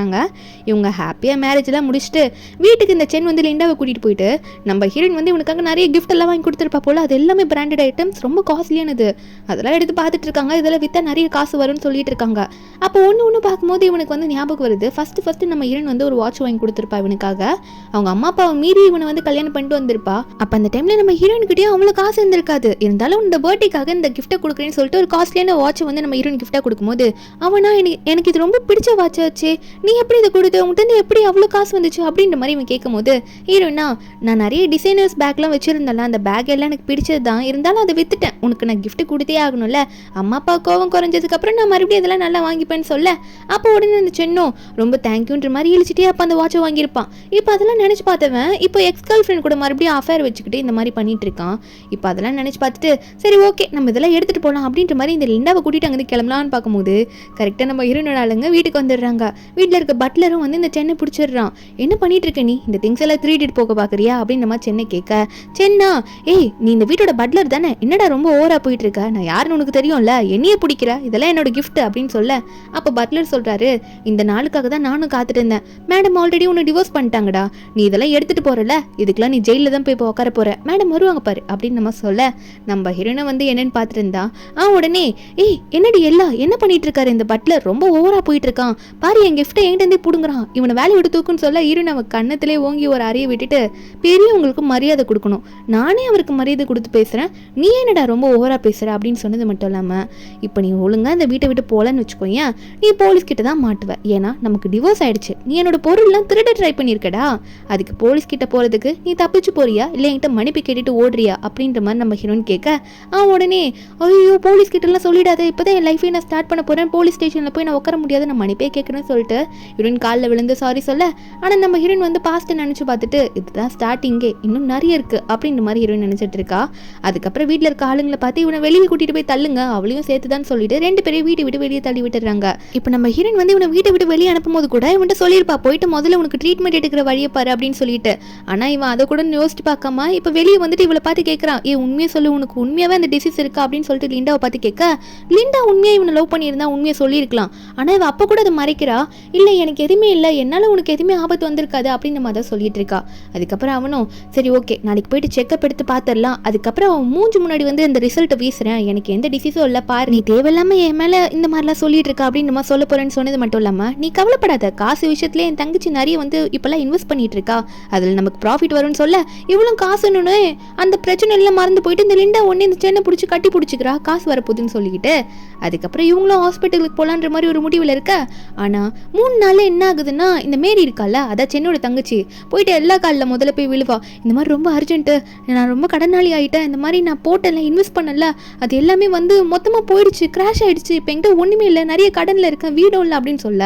இவங்க ஹாப்பியாக மேரேஜ்லாம் முடிச்சுட்டு வீட்டுக்கு இந்த சென் வந்து லிண்டாவை கூட்டிகிட்டு போயிட்டு நம்ம ஹீரோயின் வந்து இவனுக்காக நிறைய கிஃப்ட் எல்லாம் வாங்கி கொடுத்துருப்பா போல, அது எல்லாமே பிராண்டட் ஐட்டம்ஸ், ரொம்ப காஸ்ட்லியானது, அதெல்லாம் எடுத்து பார்த்துட்டு இருக்காங்க, இதெல்லாம் விற்றா நிறைய காசு வரும்னு சொல்லிட்டு இருக்காங்க. அப்போ ஒன்று பார்க்கும்போது இவனுக்கு வந்து ஞாபகம் வருது, ஃபர்ஸ்ட் நம்ம ஹீரோயின் வந்து ஒரு வாட்ச் வாங்கி கொடுத்துருப்பா இவனுக்காக, அவங்க அம்மா அப்பாவை மீறி இவனை வந்து கல்யாணம் பண்ணிட்டு வந்திருப்பா. அப்போ அந்த டைமில் நம்ம ஹீரோயின்கிட்டயும் அவ்வளோ காசு இருந்திருக்காது, இருந்தாலும் இந்த பர்த்டேக்காக இந்த கிஃப்ட்டை கொடுக்குறேன்னு சொல்லிட்டு ஒரு காஸ்ட்லியான வாட்சை வந்து நம்ம ஹீரோயின் கிஃப்டாக கொடுக்கும்போது அவனா எனக்கு இது ரொம்ப பிடிச்ச வாட்ச் ஆச்சு, நீ எப்படி இதை கொடுத்து உங்கள்கிட்ட எப்படி அவ்வளோ காசு வந்துச்சு அப்படின்ற மாதிரி இவன் கேட்கும்போது ஹீரோயினா நான் நிறைய டிசைனர்ஸ் பேக்லாம் வச்சுருந்தேன்ல, அந்த பேக் எல்லாம் எனக்கு பிடிச்சது தான், இருந்தாலும் அதை விற்றுட்டேன், உனக்கு நான் கிஃப்ட் கொடுத்தே ஆகணும்ல, அம்மா அப்பா கோவம் குறைஞ்சதுக்கப்புறம் நான் மறுபடியும் இதெல்லாம் நல்லா வாங்கிப்பேன்னு சொல்ல, அப்போ உடனே அந்த சென்னும் ரொம்ப தேங்க்யூன்ற மாதிரி இழிச்சிட்டே அப்போ அந்த வாட்சை வாங்கியிருப்பான். இப்போ அதெல்லாம் நினச்சி பார்த்தவன் இப்போ எக்ஸ் கேர்ள் ஃப்ரெண்ட் கூட மறுபடியும் அஃபேர் வச்சுக்கிட்டு இந்த மாதிரி பண்ணிட்டு இருக்கான். இப்போ அதெல்லாம் நினச்சி பார்த்துட்டு சரி ஓகே நம்ம இதெல்லாம் எடுத்துகிட்டு போகலாம் அப்படின்ற மாதிரி இந்த லிண்டாவை கூட்டிகிட்டு அங்கே கிளம்பலான்னு பார்க்கும்போது கரெக்டாக நம்ம ஹீரோனோட ஆளுங்க வீட்டுக்கு வந்துடுறாங்க. வீட்டில் இருக்க பட்லரும் வந்து இந்த சென்னை பிடிச்சிடுறான். என்ன பண்ணிட்டு இருக்க நீ, இந்த திங்ஸ் எல்லாம் திருடிட்டு போக பார்க்குறியா அப்படின்னு நம்ம சென்னை கேட்க, சென்னா ஏய் நீ இந்த வீட்டோட பட்லர் தானே, என்னடா ரொம்ப ஓவரா போயிட்டு இருக்க, நான் யாருன்னு உனக்கு தெரியும்ல, என்னையே பிடிக்கிற, இதெல்லாம் என்னோட கிஃப்ட் அப்படின்னு சொல்ல, அப்போ பட்லர் சொல்றாரு இந்த நாளுக்காக தான் நானும் காத்துட்டு இருந்தேன், மேடம் ஆல்ரெடி உன்னை டிவோர்ஸ் பண்ணிட்டாங்கடா, நீ இதெல்லாம் எடுத்துட்டு போறல, இதுக்கெல்லாம் நீ ஜெயிலில் தான் போய் இப்போ உட்கார போற, மேடம் வருவாங்க பாரு அப்படின்னு நம்ம சொல்ல, நம்ம ஹீரோனை வந்து என்னன்னு பார்த்துட்டு இருந்தா உடனே ஏய் என்னடி எல்லாம் என்ன பண்ணிட்டு இருக்காரு இந்த பட்லர், ரொம்ப ஓவரா போயிட்டு இருக்கான் பாரு, என் கிஃப்ட்டை என்கிட்ட புடுங்குறான், இவனை வேலையை விட்டு தூக்குன்னு சொல்ல ஹீரோயின் அவன் கண்ணத்திலே ஓங்கி ஒரு அறையை விட்டுட்டு பெரியவங்களுக்கு மரியாதை கொடுக்கணும், நானே அவருக்கு மரியாதை கொடுத்து பேசுறேன், நீ என்னடா ரொம்ப ஓவரா பேசுற அப்படின்னு சொன்னது மட்டும் இல்லாம இப்போ நீ ஒழுங்கா இந்த வீட்டை விட்டு போலன்னு வச்சுக்கோயேன், நீ போலீஸ் கிட்ட தான் மாட்டுவ, ஏன்னா நமக்கு டிவோர்ஸ் ஆயிடுச்சு, நீ என்னோட பொருள்லாம் திருட ட்ரை பண்ணியிருக்கடா, அதுக்கு போலீஸ் கிட்ட போறதுக்கு நீ தப்பிச்சு போறியா இல்லை என்கிட்ட மன்னிப்பு கேட்டுட்டு ஓடுறியா அப்படின்ற மாதிரி நம்ம ஹீரோயின் கேட்க உடனே ஐயோ போலீஸ் கிட்ட எல்லாம் சொல்லிடாத, இப்போதான் என் லைஃபை நான் ஸ்டார்ட் பண்ண போறேன், போலீஸ் ஸ்டேஷன்ல போய் நான் உட்கார முடியாது, நான் மன்னிப்பே கேட்கணும்னு சொல்லிட்டு ஹீரோயின் காலில் விழுந்து சாரி சொல்ல, ஆனால் நம்ம ஹீரோயின் வந்து பாஸ்ட்டை நினச்சி பார்த்துட்டு இதுதான் ஸ்டார்டிங்கே, இன்னும் நிறைய இருக்குது அப்படின்ற மாதிரி ஹீரோயின் நினச்சிட்டு இருக்கா. அதுக்கப்புறம் வீட்டில் இருக்க ஆளுங்களை பார்த்து இவனை வெளியே கூட்டிகிட்டு போய் தள்ளுங்க, அவளையும் சேர்த்து தான் சொல்லிட்டு ரெண்டு பேரையும் வீட்டை விட்டு வெளியே தள்ளி விட்டுறாங்க. இப்போ நம்ம ஹீரோயின் வந்து இவனை வீட்டை விட்டு வெளியே அனுப்பும்போது கூட இவன்ட்டு சொல்லியிருப்பா போயிட்டு முதல்ல உனக்கு ட்ரீட்மெண்ட் எடுக்கிற வழியை பாரு அப்படின்னு சொல்லிட்டு, ஆனால் இவன் அதை கூட யோசிச்சு பார்க்காம இப்போ வெளியே வந்துட்டு இவளை பார்த்து கேட்குறான், உண்மையை சொல்லு உனக்கு உண்மையாகவே அந்த டிசீஸ் இருக்கா அப்படின்னு சொல்லிட்டு லிண்டாவை பார்த்து கேட்க, லிண்டா உண்மையாக இவனை லவ் பண்ணியிருந்தா உண்மையை சொல்லியிருக்கலாம், ஆனால் இவன் அப்போ கூட அதை மறைக்கிறா, இல்லை எனக்கு எதுவுமே இல்லை, என்னால் உனக்கு எதுவுமே ஆபத்து வந்திருக்காது அப்படின்னு நம்ம அதை சொல்லிட்டு இருக்கா. அதுக்கப்புறம் அவனும் சரி ஓகே நாளைக்கு போயிட்டு செக்அப் எடுத்து பார்த்துடலாம், அதுக்கப்புறம் அவன் மூஞ்சி முன்னாடி வந்து அந்த ரிசல்ட்டை வீசுறேன், எனக்கு எந்த டிசீஸும் இல்லை பாரு, நீ தேவையில்லாமல் என் மேலே இந்த மாதிரிலாம் சொல்லிட்டு இருக்கா அப்படின்னு நம்ம சொல்ல போறேன்னு சொன்னது மட்டும் இல்லாமல் நீ கவலைப்படாத, காசு விஷயத்துல என் தங்கச்சி நிறைய வந்து இப்போல்லாம் இன்வெஸ்ட் பண்ணிட்டு இருக்கா, அதில் நமக்கு ப்ராஃபிட் வரும்னு சொல்ல, இவ்வளோ காசுன்னு அந்த பிரச்சனை எல்லாம் மறந்து போயிட்டு இந்த லிண்டா ஒன்று இந்த சென்னை பிடிச்சி கட்டி பிடிச்சிக்கிறா காசு வரப்போகுதுன்னு சொல்லிக்கிட்டு, அதுக்கப்புறம் இவங்களும் ஹாஸ்பிட்டலுக்கு போகலான்ற மாதிரி ஒரு முடிவில் இருக்க. ஆனால் 3 நாளில் என்ன ஆகுதுன்னா இந்த மேரி இருக்கால, அதான் சென்னோட தங்கச்சி போயிட்டு எல்லா காலில் முதல்ல போய் விழுவா, இந்த மாதிரி ரொம்ப அர்ஜென்ட்டு, நான் ரொம்ப கடனாளி ஆகிட்டேன், இந்த மாதிரி நான் போட்டல இன்வெஸ்ட் பண்ணல, அது எல்லாமே வந்து மொத்தமாக போயிடுச்சு, கிராஷ் ஆகிடுச்சு, இப்போ என்கிட்ட ஒன்றுமே இல்லை, நிறைய கடனில் இருக்கேன், வீடும் இல்லை அப்படின்னு சொல்ல,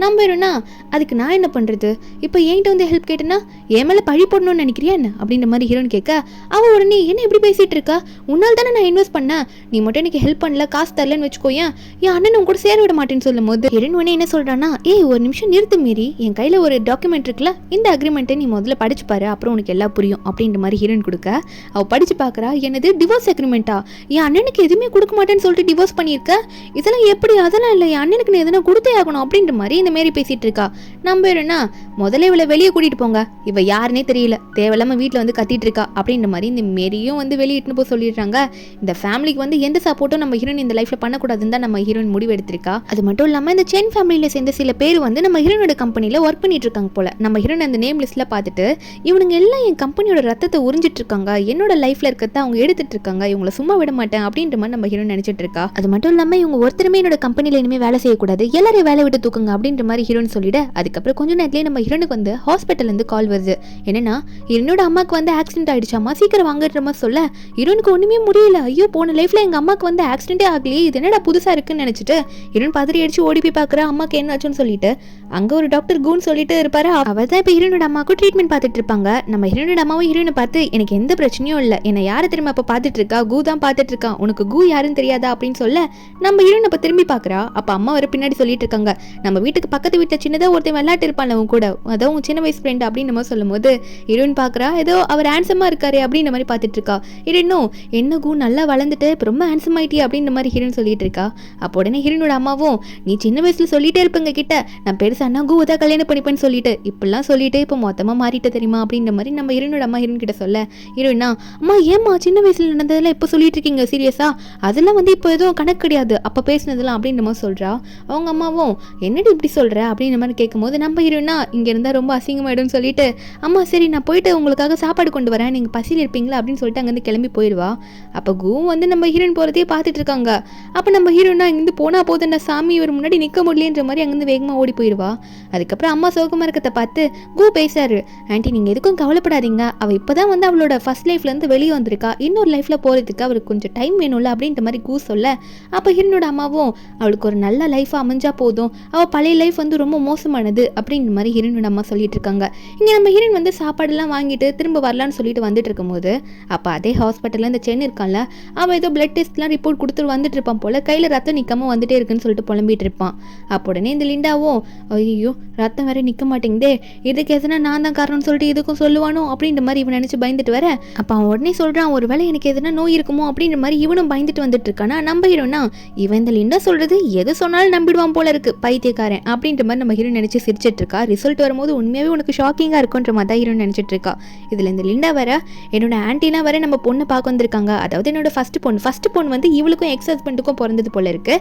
நம்புறேன்னா அதுக்கு நான் என்ன பண்ணுறது, இப்போ என்கிட்ட வந்து ஹெல்ப் கேட்டேன்னா என் மேலே பழி போடணும்னு நினைக்கிறியா என்ன அப்படின்ற மாதிரி ஹீரோன்னு கேட்க, அவள் உடனே என்ன எப்படி பேசிகிட்டு இருக்கா, உன்னால் தானே நான் இன்வெஸ்ட் பண்ணேன், நீ மட்டும் எனக்கு ஹெல்ப் பண்ணல, காசு தரலன்னு வச்சுக்கோயேன், என் அண்ணன் உங்க கூட சேர விட மாட்டேன்னு சொல்லும் போது ஹீரோயின் உடனே என்ன சொல்கிறான்னா, ஒரு நிமிஷம் நிறுத்து மீறி, என் கையில் ஒரு டாக்குமெண்ட் இருக்குல்ல, இந்த அக்ரிமெண்ட்டை நீ முதல்ல படிச்சு பாரு, அப்புறம் உனக்கு எல்லாம் புரியும் அப்படின்ற மாதிரி ஹீரோயின் கொடுக்க, அவள் படிச்சு பார்க்குறா, என்னது டிவோர்ஸ் அக்ரிமெண்ட்டா, என் அண்ணனுக்கு எதுவுமே கொடுக்க மாட்டேன்னு சொல்லிட்டு டிவோர்ஸ் பண்ணியிருக்க, இதெல்லாம் எப்படி, அதெல்லாம் இல்லை, என் அண்ணனுக்கு நீ எதனா கொடுத்தே ஆகணும் அப்படின்ற மாதிரி இந்த மாரி பேசிட்டு இருக்கா. நம்புறேன்னா முதல்ல இவளை வெளியே கூட்டிட்டு போங்க, இவ யாருன்னே தெரியல, தேவையில்லாம வீட்டில் வந்து கத்திட்டு இருக்கா அப்படின்ற மாதிரி இந்த மேரியும் வந்து வெளியிட்டு போய் சொல்லிடுறாங்க. இந்த ஃபேமிலிக்கு வந்து எந்த சப்போர்ட்டும் நம்ம ஹீரோயின் இந்த லைஃப்ல பண்ணக்கூடாதுன்னு தான் நம்ம ஹீரோயின் முடிவு எடுத்திருக்கா. அது மட்டும் இல்லாமல் இந்த சென் ஃபேமிலியில சேர்ந்த சில பேர் வந்து நம்ம ஹீரோனோட கம்பெனியில் ஒர்க் பண்ணிட்டு இருக்காங்க போல. நம்ம ஹீரோயின் அந்த நேம் லிஸ்ட்ல பார்த்துட்டு இவனுங்க எல்லாம் என் கம்பெனியோட ரத்தத்தை உறிஞ்சிட்டு இருக்காங்க, என்னோட லைஃப்ல இருக்கிறத அவங்க எடுத்துட்டு இருக்காங்க, இவங்களை சும்மா விட மாட்டேன் அப்படின்ற மாதிரி நம்ம ஹீரோயின் நினைச்சிட்டு இருக்கா. அது மட்டும் இல்லாமல் இவங்க ஒருத்தருமே என்னோட கம்பெனியில் இனிமே வேலை செய்யக்கூடாது, எல்லாரையும் வேலை விட்டு தூக்குங்க அப்படின்ற மாதிரி ஹீரோயின் சொல்லிட்டு, அதுக்கப்புறம் கொஞ்ச நேரத்திலேயே நம்ம ஹீரோனுக்கு வந்து ஹாஸ்பிட்டல் இருந்து கால் வருது. என்னன்னா என்னோட அம்மாக்கு வந்து ஆக்சிடென்ட் ஆயிடுச்சாமா, சீக்கிரம் வாங்குற மாதிரி சொல்ல, ஹீரோனுக்கு ஒண்ணுமே முடியல, ஐயோ போன லைஃப்ல எங்க அம்மாக்கு வந்து ஆக்சிடென்டே ஆகலையே, இது என்னடா புதுசா இருக்குன்னு நினைச்சிட்டு ஹீரோயின் பதறி அடிச்சு ஓடி போய் பாக்குறா, அம்மாக்கு என்ன என்னாச்சுன்னு சொல்லிட்டு அங்க ஒரு டாக்டர் கூன்னு சொல்லிட்டு இருப்பாரு. அவர் தான் இப்போ ஹீரோனோட அம்மாவுக்கு ட்ரீட்மெண்ட் பார்த்துட்டு இருப்பாங்க. நம்ம ஹீரோனோட அம்மாவும் ஹீரோனை பார்த்து எனக்கு எந்த பிரச்சனையும் இல்லை, என்னை யாரை திரும்ப அப்போ பார்த்துட்டு இருக்கா, கூ தான் பார்த்துட்டு இருக்கான், உனக்கு கூ யாருன்னு தெரியாதா அப்படின்னு சொல்ல நம்ம ஹீரோனை இப்போ திரும்பி பார்க்குறா. அப்போ அம்மா வர பின்னாடி சொல்லிட்டு இருக்காங்க, நம்ம வீட்டுக்கு பக்கத்து வீட்டில் சின்னதாக ஒருத்தன் விளையாட்டு இருப்பான்ல உன் கூட, அதான் உன் சின்ன வயசு ஃப்ரெண்ட் அப்படின்னு நம்ம சொல்லும் போது ஹீரோயின் பார்க்குறா, ஏதோ அவர் ஹேண்ட்ஸமாக இருக்காரு அப்படின்ற மாதிரி பார்த்துட்டு இருக்கா. ஹீரோனும் என்ன கூ நல்லா வளர்ந்துட்டு இப்போ ரொம்ப ஹேண்ட்ஸம் ஆயிட்டி அப்படின்ற மாதிரி ஹீரோயின் சொல்லிட்டு இருக்கா. அப்போ உடனே ஹீரோனோட அம்மாவும் நீ சின்ன வயசுல சொல்லிட்டே இருப்பங்க கிட்ட நான் பெருசானா கூ தான் கல்யாணம் பண்ணிப்பேன்னு சொல்லிட்டு இப்பெல்லாம் சொல்லிட்டு இப்போ மொத்தமாக மாறிட்டு தெரியுமா அப்படின்ற மாதிரி நம்ம ஹீரோனோட அம்மா ஹீரோயின் கிட்ட சொல்ல ஹீரோயினா அம்மா ஏம்மா சின்ன வயசுல நடந்ததெல்லாம் இப்போ சொல்லிட்டு இருக்கீங்க சீரியஸா, அதெல்லாம் வந்து இப்போ எதுவும் கணக்கு கிடையாது அப்போ பேசினதெல்லாம் அப்படின்ற மாதிரி சொல்றா. அவங்க அம்மாவும் என்னடி இப்படி சொல்ற அப்படின்ற மாதிரி கேட்கும்போது நம்ம ஹீரோயினா இங்க இருந்தா ரொம்ப அசிங்கமாயிடும்னு சொல்லிட்டு அம்மா சரி நான் போயிட்டு உங்களுக்காக சாப்பாடு கொண்டு வரேன், நீங்க பசியில் இருப்பீங்களா அப்படின்னு சொல்லிட்டு அங்கேருந்து கிளம்பி போயிடுவா. அப்போ கூ வந்து நம்ம ஹீரோயின் போறதையே பார்த்துட்டு இருக்காங்க. அப்போ நம்ம ஹீரோயினா இங்கிருந்து போனா போதுண்டா சாமி இவர் முன்னாடி நிற்க முடியலன்ற மாதிரி அங்கேருந்து வேகமாக ஓடி போயிடுவா. அதுக்கப்புறம் அம்மா சோகமாக இருக்கிறத பார்த்து கூ பேசாரு, ஆண்டி நீங்கள் எதுக்கும் கவலைப்படாதீங்க, அவள் இப்போ தான் வந்து அவளோட ஃபர்ஸ்ட் லைஃப்லேருந்து வெளியே வந்திருக்கா, இன்னொரு லைஃப்பில் போகிறதுக்கு அவருக்கு கொஞ்சம் டைம் வேணும்ல அப்படின்ற மாதிரி கூ சொல்ல அப்போ ஹீரோனோட அம்மாவும் அவளுக்கு ஒரு நல்ல லைஃபாக அமைஞ்சா போதும், அவள் பழைய லைஃப் வந்து ரொம்ப மோசமானது அப்படின்ற மாதிரி ஹீரோனோட அம்மா சொல்லிட்டு இருக்காங்க. இங்கே நம்ம ஹீரோயின் வந்து சாப்பாடுலாம் வாங்கிட்டு திரும்ப வரலான்னு சொல்லிட்டு வந்துட்டு இருக்கும்போது அப்போ அதே ஹாஸ்பிட்டலில் இந்த சென் இருக்கான்ல அவன் ஏதோ பிளட் டெஸ்ட்லாம் ரிப்போர்ட் கொடுத்துட்டு வந்துட்டு இருப்பான் போல, கையில் ரத்தம் நிற்காம வந்துட்டே இருக்குன்னு சொல்லிட்டு புலம்பிட்டு இருப்பான். அப்போ உடனே இந்த லிண்டாவும் ஐயோ ரத்தம் வேற நிற்க மாட்டேங்குதே, இதுக்கு எதுனா நான் தான் காரணம்னு சொல்லிட்டு இதுக்கும் சொல்லுவானோ அப்படின்ற மாதிரி இவன் நினச்சி பயந்துட்டு வர அப்போ அவன் உடனே சொல்கிறான் ஒரு வேளை எனக்கு எதுனா நோய் இருக்குமோ அப்படின்ற மாதிரி இவனும் பயந்துட்டு வந்துட்டு இருக்கானா. நம்ம ஹீரோனா இவன் இந்த லிண்டா சொல்றது எது சொன்னாலும் நம்பிடுவான் போல இருக்கு பைத்தியக்காரன் அப்படின்ற மாதிரி நம்ம ஹீரோ நினச்சி சிரிச்சிட்டு இருக்கா. ரிசல்ட் வரும்போது உண்மையாகவே உனக்கு ஷாக்கிங்காக இருக்குன்ற மாதிரி தான் ஹீரோ நினச்சிட்டு இருக்கா. இதில் இந்த லிண்டா வர என்னோட ஆன்டினா வர நம்ம பொண்ணை பார்க்க வந்திருக்காங்க, அதாவது என்னோட ஃபர்ஸ்ட் பொண்ணு வந்து இவளுக்கும் எக்ஸ் ஹஸ்பண்டுக்கும் பிறந்தது போல இருக்கு,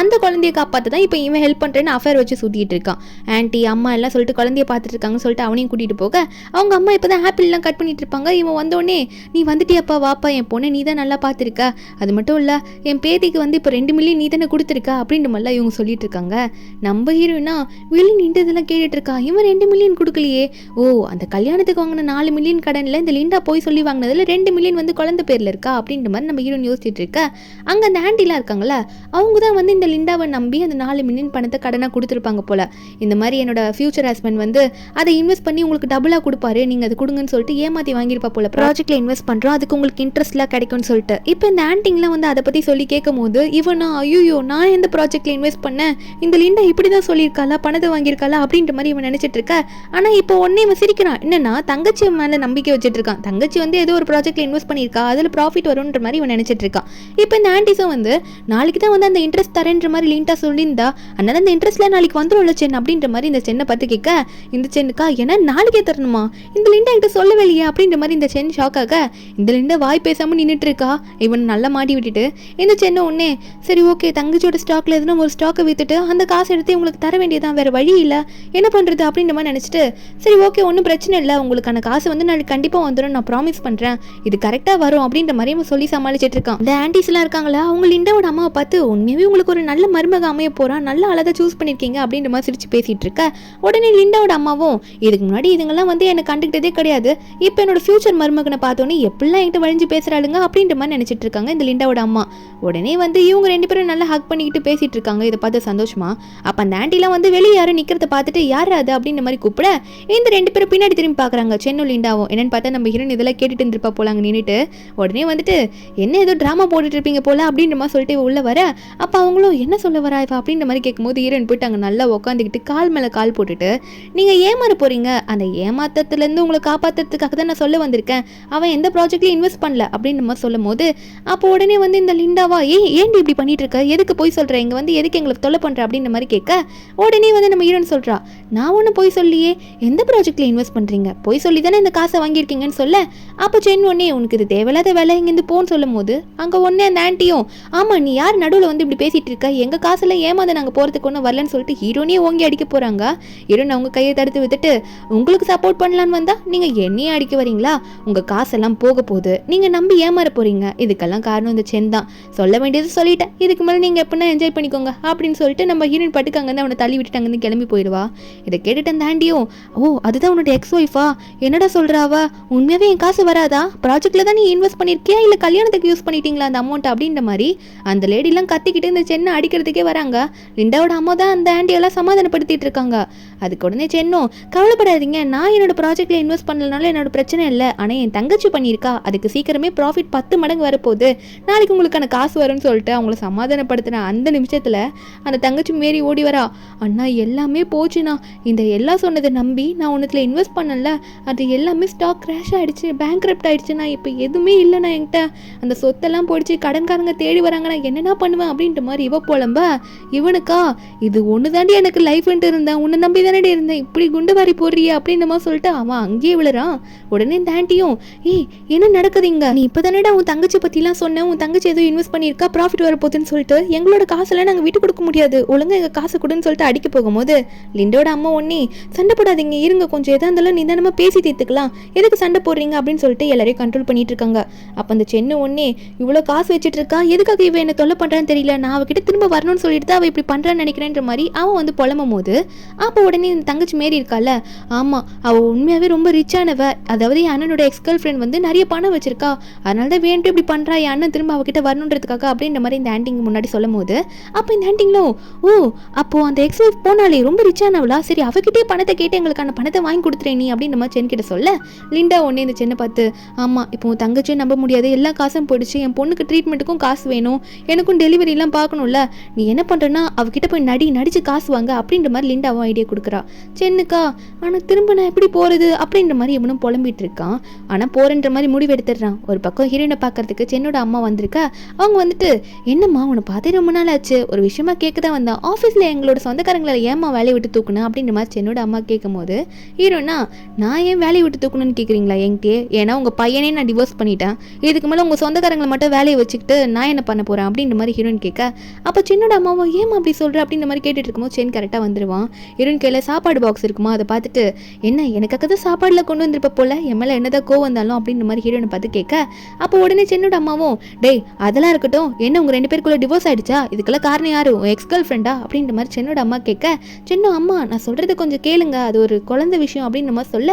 அந்த குழந்தைய காப்பாற்ற தான் இப்போ இவன் ஹெல்ப் பண்ணுறேன்னு அஃபேர் வச்சு சுற்றிட்டு இருக்கான். ஆன்டி அம்மா எல்லாம் சொல்லிட்டு குழந்தைய பார்த்துட்டு இருக்காங்கன்னு சொல்லிட்டு அவனையும் கூட்டிகிட்டு போக அவங்க அம்மா இப்போ தான் ஆப்பிள்லாம் கட் பண்ணிட்டு இருப்பாங்க. இவன் வந்தோடனே நீ வந்துட்டியாப்பா வாப்பா என் பொண்ணை நீ தான் நல்லா பார்த்துருக்க, அது மட்டும் இல்லை என் பேத்திக்கு வந்து இப்போ 2 மில்லியன் நீ தானே கொடுத்துருக்கா அப்படின்ற மாதிரிலாம் இவங்க சொல்லிட்டு இருக்காங்க. நம்ம ஹீரோனா வெளியே நின்றதெல்லாம் கேட்டுட்டு இருக்கா, இவன் 2 மில்லியன் கொடுக்கலையே, ஓ அந்த கல்யாணத்துக்கு வாங்கின 4 மில்லியன் கடனில் இந்த லிண்டா போய் சொல்லி வாங்கினதுல 2 மில்லியன் வந்து குழந்தை பேரில் இருக்கா அப்படின்ற மாதிரி நம்ம ஹீரோன் யோசிச்சுட்டு இருக்க. அங்கே அந்த ஆண்டிலாம் இருக்காங்களா அவங்க தான் வந்து இந்த லிண்டாவை நம்பி அந்த 4 மில்லியன் பணத்தை கடனாக கொடுத்துருப்பாங்க போல. இந்த மாதிரி என்னோட ஃபியூச்சர் ஹஸ்பண்ட் வந்து அதை இன்வெஸ்ட் பண்ணி உங்களுக்கு டபுளாக கொடுப்பாரு, நீங்கள் அதை கொடுங்கன்னு சொல்லிட்டு ஏமாற்றி வாங்கியிருப்பா போல, ப்ராஜெக்ட்ல இன்வெஸ்ட் பண்ணுறோம் அதுக்கு உங்களுக்கு இன்ட்ரெஸ்ட்லாம் கிடைக்கும்னு சொல்லிட்டு. இப்போ இந்த ஆண்டிங்லாம் வந்து அதை பற்றி சொல்லி கேட்கும் போது இவனா ஐயோ நான் எந்த ப்ராஜெக்ட்ல இன்வெஸ்ட் பண்ணேன், இந்த லிண்டா இப்படி தான் சொல்லியிருக்காளா பணத்தை வாங்கியிருக்காளா அப்படின்ற மாதிரி இவன் நினச்சிட்டு இருக்க. ஆனால் இப்போ ஒன்னே இவன் சிரிக்கிறான், என்னன்னா தங்கச்சி மேலே நம்பிக்கை வச்சுட்டு இருக்கான், தங்கச்சி வந்து ஏதோ ஒரு ப்ராஜெக்ட்ல இன்வெஸ்ட் பண்ணியிருக்கா அதில் ப்ராஃபிட் வரும்ன்ற மாதிரி இவன் நினச்சிட்டு இருக்கான். இப்போ இந்த ஆண்டிஸும் வந்து நாளைக்கு தான் வந்து அந்த இன்ட்ரெஸ்ட் தரேன்ற மாதிரி லிண்டா சொல்லியிருந்தா அதனால அந்த இன்ட்ரெஸ்ட்ல நாளைக்கு வந்துடும்ல சென் அப்படின்ற மாதிரி இந்த சென்னை பார்த்து கேட்க இந்த சென்னுக்கா ஏன்னா நாளைக்கே தரணுமா, இந்த லிண்டா என்கிட்ட சொல்லவே இல்லையா அப்படின்ற மாதிரி இந்த சென் ஷாக் ஆக இந்த லிண்டா வாய் பேசாமல் நின்றுட்டு இருக்கா. இவன் நல்லா மாட்டி விட்டுட்டு இந்த சென்னை உடனே சரி ஓகே தங்கச்சியோட ஸ்டாக்ல எதுனா ஒரு ஸ்டாக்கை வித்துட்டு அந்த காசை எடுத்து உங்களுக்கு தர வேண்டியதான் வேற வழி இல்லை என்ன பண்ணுறது அப்படின்ற மாதிரி நினச்சிட்டு சரி ஓகே ஒன்றும் பிரச்சனை இல்லை உங்களுக்கான காசு வந்து நாளைக்கு கண்டிப்பாக வந்துடும் நான் ப்ராமிஸ் பண்ணுறேன் இது கரெக்டாக வரும் அப்படின்ற மாதிரி அவன் சொல்லி சமாளிச்சிட்டு இருக்கான். இந்த ஆன்டிஸ்லாம் இருக்காங்களா அவங்க லிண்டாவோட அம்மாவை பார்த்து உண்மையாகவே உங்களுக்கு ஒரு நல்ல மருமக அமைய போகிறான் நல்ல அழகாக சூஸ் பண்ணியிருக்கீங்க அப்படின்ற மாதிரி சிரிச்சு பேசிகிட்டு இருக்க. உடனே லிண்டாவோட அம்மாவும் இதுக்கு முன்னாடி இதுங்கெல்லாம் வந்து என்னை கண்டுக்கிட்டதே கிடையாது, இப்போ என்னோட ஃபியூச்சர் மருமகனை பார்த்தோன்னே எப்படிலாம் என்கிட்ட வழிஞ்சு பேசுகிறாளுங்க அப்படின்ற மாதிரி நினச்சிட்டு இருக்காங்க இந்த லிண்டாவோட அம்மா. உடனே வந்து இவங்க 2 பேரும் நல்லா ஹக் பண்ணிக்கிட்டு பேசிட்டு இருக்காங்க. இதை பார்த்து சந்தோஷமா அப்போ அந்த ஆண்டிலாம் வந்து வெளியே யாரும் நிற்கிறத பார்த்துட்டு யார் அது அப்படின்ற மாதிரி கூப்பிட இந்த 2 பேரும் பின்னாடி திரும்பி பார்க்குறாங்க சென்னும் லிண்டாவும். என்னன்னு பார்த்தா நம்ம ஹீரோன் இதெல்லாம் கேட்டுட்டு இருந்திருப்பா போல அங்கே நின்றுட்டு. உடனே வந்துட்டு என்ன ஏதோ ட்ராமா போட்டுட்டு இருப்பீங்க போல அப்படின்ற மாதிரி சொல்லிட்டு உள்ள வர அப்போ அவங்களும் என்ன சொல்ல வரா இவ அப்படின்ற மாதிரி கேட்கும்போது ஹீரோயின் போயிட்டு அங்கே நல்லா உட்காந்துக்கிட்டு கால் மேலே கால் போட்டுட்டு நீங்கள் ஏமாற போறீங்க, அந்த ஏமாத்தத்துலேருந்து உங்களை காப்பாற்றுறதுக்காக தான் நான் சொல்ல வந்திருக்கேன், அவன் எந்த ப்ராஜெக்ட்லையும் இன்வெஸ்ட் பண்ணல அப்படின்ற மாதிரி சொல்லும் போது அப்போ உடனே வந்து இந்த லிண்டாவா ஏன்டி இப்படி பண்ணிட்டு இருக்க, எதுக்கு போய் சொல்ற, இங்கே வந்து எதுக்கு எங்களுக்கு தொல்லை பண்ற அப்படின்ற மாதிரி கேட்க உடனே வந்து நம்ம ஹீரோன் சொல்றா நான் ஒன்றும் போய் சொல்லியே எந்த ப்ராஜெக்ட்ல இன்வெஸ்ட் பண்றீங்க போய் சொல்லி தானே இந்த காசை வாங்கியிருக்கீங்கன்னு சொல்ல அப்போ சென் ஒன்னே உனக்கு இது தேவையில்லாத வேலை இங்கேருந்து போன்னு சொல்லும் போது அங்கே ஒன்னே அந்த ஆன்ட்டியும் ஆமா நீ யார் நடுவில் வந்து இப்படி பேசிட்டு இருக்க, எங்க காசுல ஏமாத நாங்கள் போறதுக்கு ஒன்றும் வரலன்னு சொல்லிட்டு ஹீரோனே ஓங்கி அடிக்க போறாங்க. ஹீரோன் அவங்க கையை தடுத்து விட்டுட்டு உங்களுக்கு சப்போர்ட் பண்ணலான்னு வந்தா நீங்க என்னையே அடிக்க வரீங்களா, உங்க காசெல்லாம் போக போகுது, நீங்க நம்பி ஏமாற போறீங்க, இதுக்கெல்லாம் காரணம் இந்த சென் தான், சொல்ல வேண்டியது சொல்லிட்டேன், இதுக்கு மேலே நீங்க எப்படின்னா என்ஜாய் பண்ணிக்கோங்க அப்படின்னு சொல்லிட்டு நம்ம ஹீரோயின் பட்டுக்கு அங்கேருந்து அவனை தள்ளி விட்டுட்டு அங்கேருந்து கிளம்பி போயிடுவா. இதை கேட்டுட்டு அந்த ஆண்டியும் ஓ அதுதான் உன்னோட எக்ஸ் ஒய்ஃபா, என்னடா சொல்றாவா, உண்மையாவே என் காசு வராதா, ப்ராஜெக்ட்ல தான் நீ இன்வெஸ்ட் பண்ணிருக்கியா இல்ல கல்யாணத்துக்கு யூஸ் பண்ணிட்டீங்களா அந்த அமௌண்ட் அப்படின்ற மாதிரி அந்த லேடிலாம் கத்திக்கிட்டு இந்த சென்னை அடிக்கிறதுக்கே வராங்க. லிண்டாவோட அம்மா தான் அந்த ஆண்டியெல்லாம் சமாதானப்படுத்திட்டு இருக்காங்க. அதுக்கு உடனே சென்னோ, கவலைப்படாதீங்க, நான் என்னோட ப்ராஜெக்ட்ல இன்வெஸ்ட் பண்ணலனால என்னோட பிரச்சனை இல்லை, ஆனால் என் தங்கச்சி பண்ணியிருக்கா, அதுக்கு சீக்கிரமே ப்ராஃபிட் 10 மடங்கு வரப்போகுது, நாளைக்கு உங்களுக்கான காசு வரும்னு சொல்லிட்டு அவங்கள சமாதானப்படுத்தின அந்த நிமிஷத்தில் அந்த தங்கச்சி மேரி ஓடி வரா. அண்ணா எல்லாமே போச்சுண்ணா, இந்த எல்லாம் சொன்னதை நம்பி நான் ஒன்றுத்தில் இன்வெஸ்ட் பண்ணல, அது எல்லாமே ஸ்டாக் கிராஷ் ஆகிடுச்சு, பேங்க்ரப்ட் ஆகிடுச்சுண்ணா, இப்போ எதுவுமே இல்லைண்ணா என்கிட்ட, அந்த சொத்தெல்லாம் போயிடுச்சு, கடன்காரங்க தேடி வராங்க, நான் என்னென்ன பண்ணுவேன் அப்படின்ட்டு மாதிரி இவ போலம்ப. இவனுக்கா, இது ஒன்று தாண்டி எனக்கு லைஃப்ன்ட்டு இருந்தேன், உன்னை நம்பி தானே இருந்தேன், இப்படி குண்டு வாரி போடுறியா அப்படின்ற மாதிரி சொல்லிட்டு அவன் அங்கேயே விழுறான். உடனே இந்த ஆண்டியும், ஏய் என்ன நடக்குதுங்க, நீ இப்போ தானேடா உன் தங்கச்சி பற்றிலாம் சொன்னேன், உன் தங்கச்சி எதுவும் இன்வெஸ்ட் பண்ணியிருக்கா, ப்ராஃபிட் வரப்போகுதுன்னு சொல்லிட்டு எங்களோட காசெல்லாம் நாங்கள் விட்டு கொடுக்க முடியாது, ஒழுங்காக எங்கள் காசு கொடுன்னு சொல்லிட்டு அடிக்க போகும்போது லிண்டோட அம்மா ஒன்னே, சண்டை போடாதீங்க இருங்க, கொஞ்சம் எதாக இருந்தாலும் நிதானமாக பேசி தீர்த்துக்கலாம், எதுக்கு சண்டை போடுறீங்க அப்படின்னு சொல்லிட்டு எல்லாரையும் கண்ட்ரோல் பண்ணிட்டு இருக்காங்க. அப்போ அந்த சென்னு ஒன்னே, இவ்வளோ காசு வச்சுட்டு இருக்கா, எதுக்காக இவன் என்ன தொல்லை பண்ணுறான்னு தெரியல, நான் அவகிட்ட திரும்ப வரணும்னு சொல்லிட்டு தான் அவள் இப்படி பண்ணுறான்னு நினைக்கிறேன்ற மாதிரி அவன் வந்து புலம்பும் போது, அப்போ உடனே இந்த தங்கச்சி மாரி இருக்கால, ஆமாம் அவள் உண்மையாகவே ரொம்ப ரிச்சானவ, அதாவது என் அண்ணனோட எக்ஸ் கேர்ள் ஃப்ரெண்ட் வந்து நிறைய பணம் வச்சிருக்கா, அதனால தான் வேண்டு இப்படி பண்ணுறா, என் அண்ணன் திரும்ப அவகிட்ட வரணுன்றதுக்காக அப்படின்ற மாதிரி இந்த ஆண்டிங்க முன்னாடி சொல்லும் போது, அப்போ இந்த ஆண்டிங்களும், ஓ அப்போ அந்த எக்ஸ் ஒய்ஃப் போனாலே ரொம்ப ரிச்சானவளா, சரி அவகிட்டே பணத்தை கேட்டு எங்களுக்கான பணத்தை வாங்கி கொடுத்துறேன் நீ அப்படின்ற மாதிரி சென் கிட்ட சொல்ல, லிண்டா ஒன்னே இந்த சென்னை பார்த்து, ஆமாம் இப்போ உன் தங்கச்சியும் நம்ப முடியாது, எல்லா காசும் போயிடுச்சு, என் பொண்ணுக்கு ட்ரீட்மெண்ட்டுக்கும் காசு வேணும், எனக்கும் டெலிவரிலாம் பார்க்கணும்ல, நீ என்ன பண்ணுறன்னா அவகிட்ட போய் நடிச்சு காசு வாங்க அப்படின்ற மாதிரி லிண்டாவும் ஐடியா கொடுக்குறா. சென்னுக்கா, ஆனால் திரும்ப நான் எப்படி போகிறது அப்படின்ற மாதிரி இவனும் புலம்பிட்டு இருக்கான். ஆனால் போறன்ற மாதிரி முடிவு எடுத்துடுறான். ஒரு பக்கம் ஹீரோயினை பார்க்கறதுக்கு சென்னோட அம்மா வந்திருக்கா. அவங்க வந்துட்டு, என்னம்மா உன்னை பார்த்தே ரொம்ப நாள் ஆச்சு, ஒரு விஷயமா கேட்க தான் வந்தான், ஆஃபீஸில் எங்களோட சொந்தக்காரங்களை ஏமா வேலையை விட்டு தூக்குனேன் அப்படின்ற மாதிரி சென்னோட அம்மா கேட்கும் போது, ஹீரோனா, நான் ஏன் வேலையை விட்டு தூக்கணும்னு கேட்குறீங்களா என்கிட்டே, ஏன்னா உங்கள் பையனே நான் டிவோர்ஸ் பண்ணிட்டேன், இதுக்கு மேலே உங்கள் சொந்தக்காரங்களை மட்டும் வேலையை வச்சுக்கிட்டு நான் என்ன பண்ண போகிறேன் அப்படின்ற மாதிரி ஹீரோயின் கேட்க, அப்போ சென்னோட அம்மாவோ ஏமா அப்படி சொல்கிற அப்படின்ற மாதிரி கேட்டுட்டு இருக்கும்போது சென் கரெக்டாக வந்துடுவான். ஹீரோயின் கையில் சாப்பாடு பாக்ஸ் இருக்குமா, அதை பார்த்துட்டு, என்ன எனக்காக தான் சாப்பாடில் கொண்டு வந்திருப்ப போல, என் மேலே என்னதான் கோவம் வந்தாலும் அப்படின்ற மாதிரி ஹீரோயினை பார்த்து கேட்க, அப்போ உடனே சென்னோட அம்மாவும், டேய் அதெல்லாம் இருக்கட்டும், என்ன உங்கள் 2 பேருக்குள்ள டிவோர்ஸ் ஆயிடுச்சா, இதுக்கெல்லாம் காரணம் யாரு, எக்ஸ் கேர்ள் ஃப்ரெண்டா அப்படின்ற மாதிரி சென்னோட அம்மா கேட்க, சென்னோ அம்மா நான் சொல்கிறது கொஞ்சம் கேளுங்க, அது ஒரு குழந்தை விஷயம் அப்படின்ற மாதிரி சொல்ல,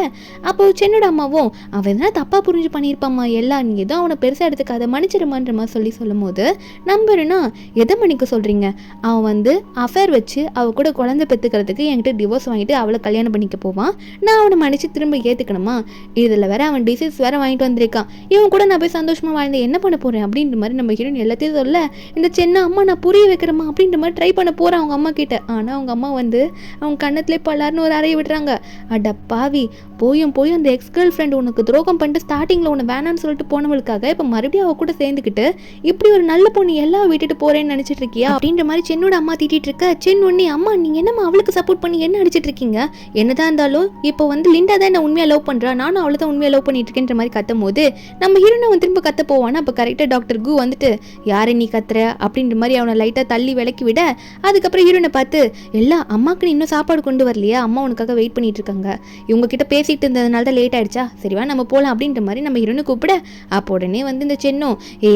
அப்போ சென்னோட அம்மாவும், அவன் எதனா தப்பாக புரிஞ்சு பண்ணியிருப்பாம்மா, எல்லாம் நீ ஏதோ அவனை பெருசாக எடுத்துக்காத மன்னிச்சிருமான்ற மாதிரி சொல்லும் போது, நம்புறேன்னா எதை மன்னிக்க சொல்கிறீங்க, அவன் வந்து அஃபேர் வச்சு அவ கூட குழந்தை பெற்றுக்கிறதுக்கு என்கிட்ட டிவோர்ஸ் வாங்கிட்டு அவளை கல்யாணம் பண்ணிக்க போவான், நான் அவனை மன்னிச்சு திரும்ப ஏற்றுக்கணுமா, இதில் வேற அவன் டிசீஸ் வேற வாங்கிட்டு வந்திருக்கான், இவன் கூட நான் போய் சந்தோஷமாக வாழ்ந்து என்ன பண்ண போகிறேன் அப்படின்ற மாதிரி நம்ம ஹீரோயின் எல்லாத்தையும் சொல்ல, இந்த சின்ன அம்மா நான் புரிய வைக்கிறேம்மா அப்படின்ற மாதிரி ட்ரை பண்ண போகிறேன் அவங்க அம்மா கிட்ட. ஆனால் அவங்க அம்மா வந்து அவங்க கண்ணத்திலே பல்லாருன்னு ஒரு அறையை விடுறாங்க. அட பாவி, போயும் அந்த எக்ஸ் கேர்ள் ஃப்ரெண்ட் உனக்கு துரோகம் பண்ணிட்டு ஸ்டார்டிங்கில் உன்னை வேணான்னு சொல்லிட்டு போனவளுக்காக இப்போ மறுபடியும் அவ கூட சேர்ந்துக்கிட்டு இப்படி ஒரு நல்ல பொண்ணு எல்லாம் விட்டுட்டு போறேன்னு நினச்சிட்டு இருக்கியா அப்படின்ற மாதிரி சென்னோட அம்மா திட்டிட்டு இருக்க. சென் ஒன்னே, அம்மா நீங்கள் என்னம்மா அவளுக்கு சப்போர்ட் பண்ணி என்ன அடிச்சிட்டு இருக்கீங்க, என்னதான் இருந்தாலும் இப்போ வந்து லிண்டா தான் என்ன உண்மையாக லவ் பண்ணுறா, நானும் அவளை தான் உண்மையாக லவ் பண்ணிட்டு இருக்கேன்ற மாதிரி கத்தும் போது நம்ம ஹீரோனை வந்து திரும்ப கத்த போவானா. அப்போ கரெக்டாக டாக்டர் கு வந்துட்டு, யாரை நீ கத்துற அப்படின்ற மாதிரி அவனை லைட்டாக தள்ளி விலக்கி விட, அதுக்கப்புறம் ஹீரோனை பார்த்து, எல்லா அம்மாவுக்கு இன்னும் சாப்பாடு கொண்டு வரலையா, அம்மா உனக்காக வெயிட் பண்ணிட்டு இருக்காங்க, இவங்க கிட்ட பேசிட்டு இருந்ததுனால தான் லேட் ஆயிடுச்சா, சரிவா நம்ம போகலாம் அப்படின்ற மாதிரி நம்ம ஹீரோனை கூப்பிட, அப்போ உடனே வந்து இந்த சென்னோ,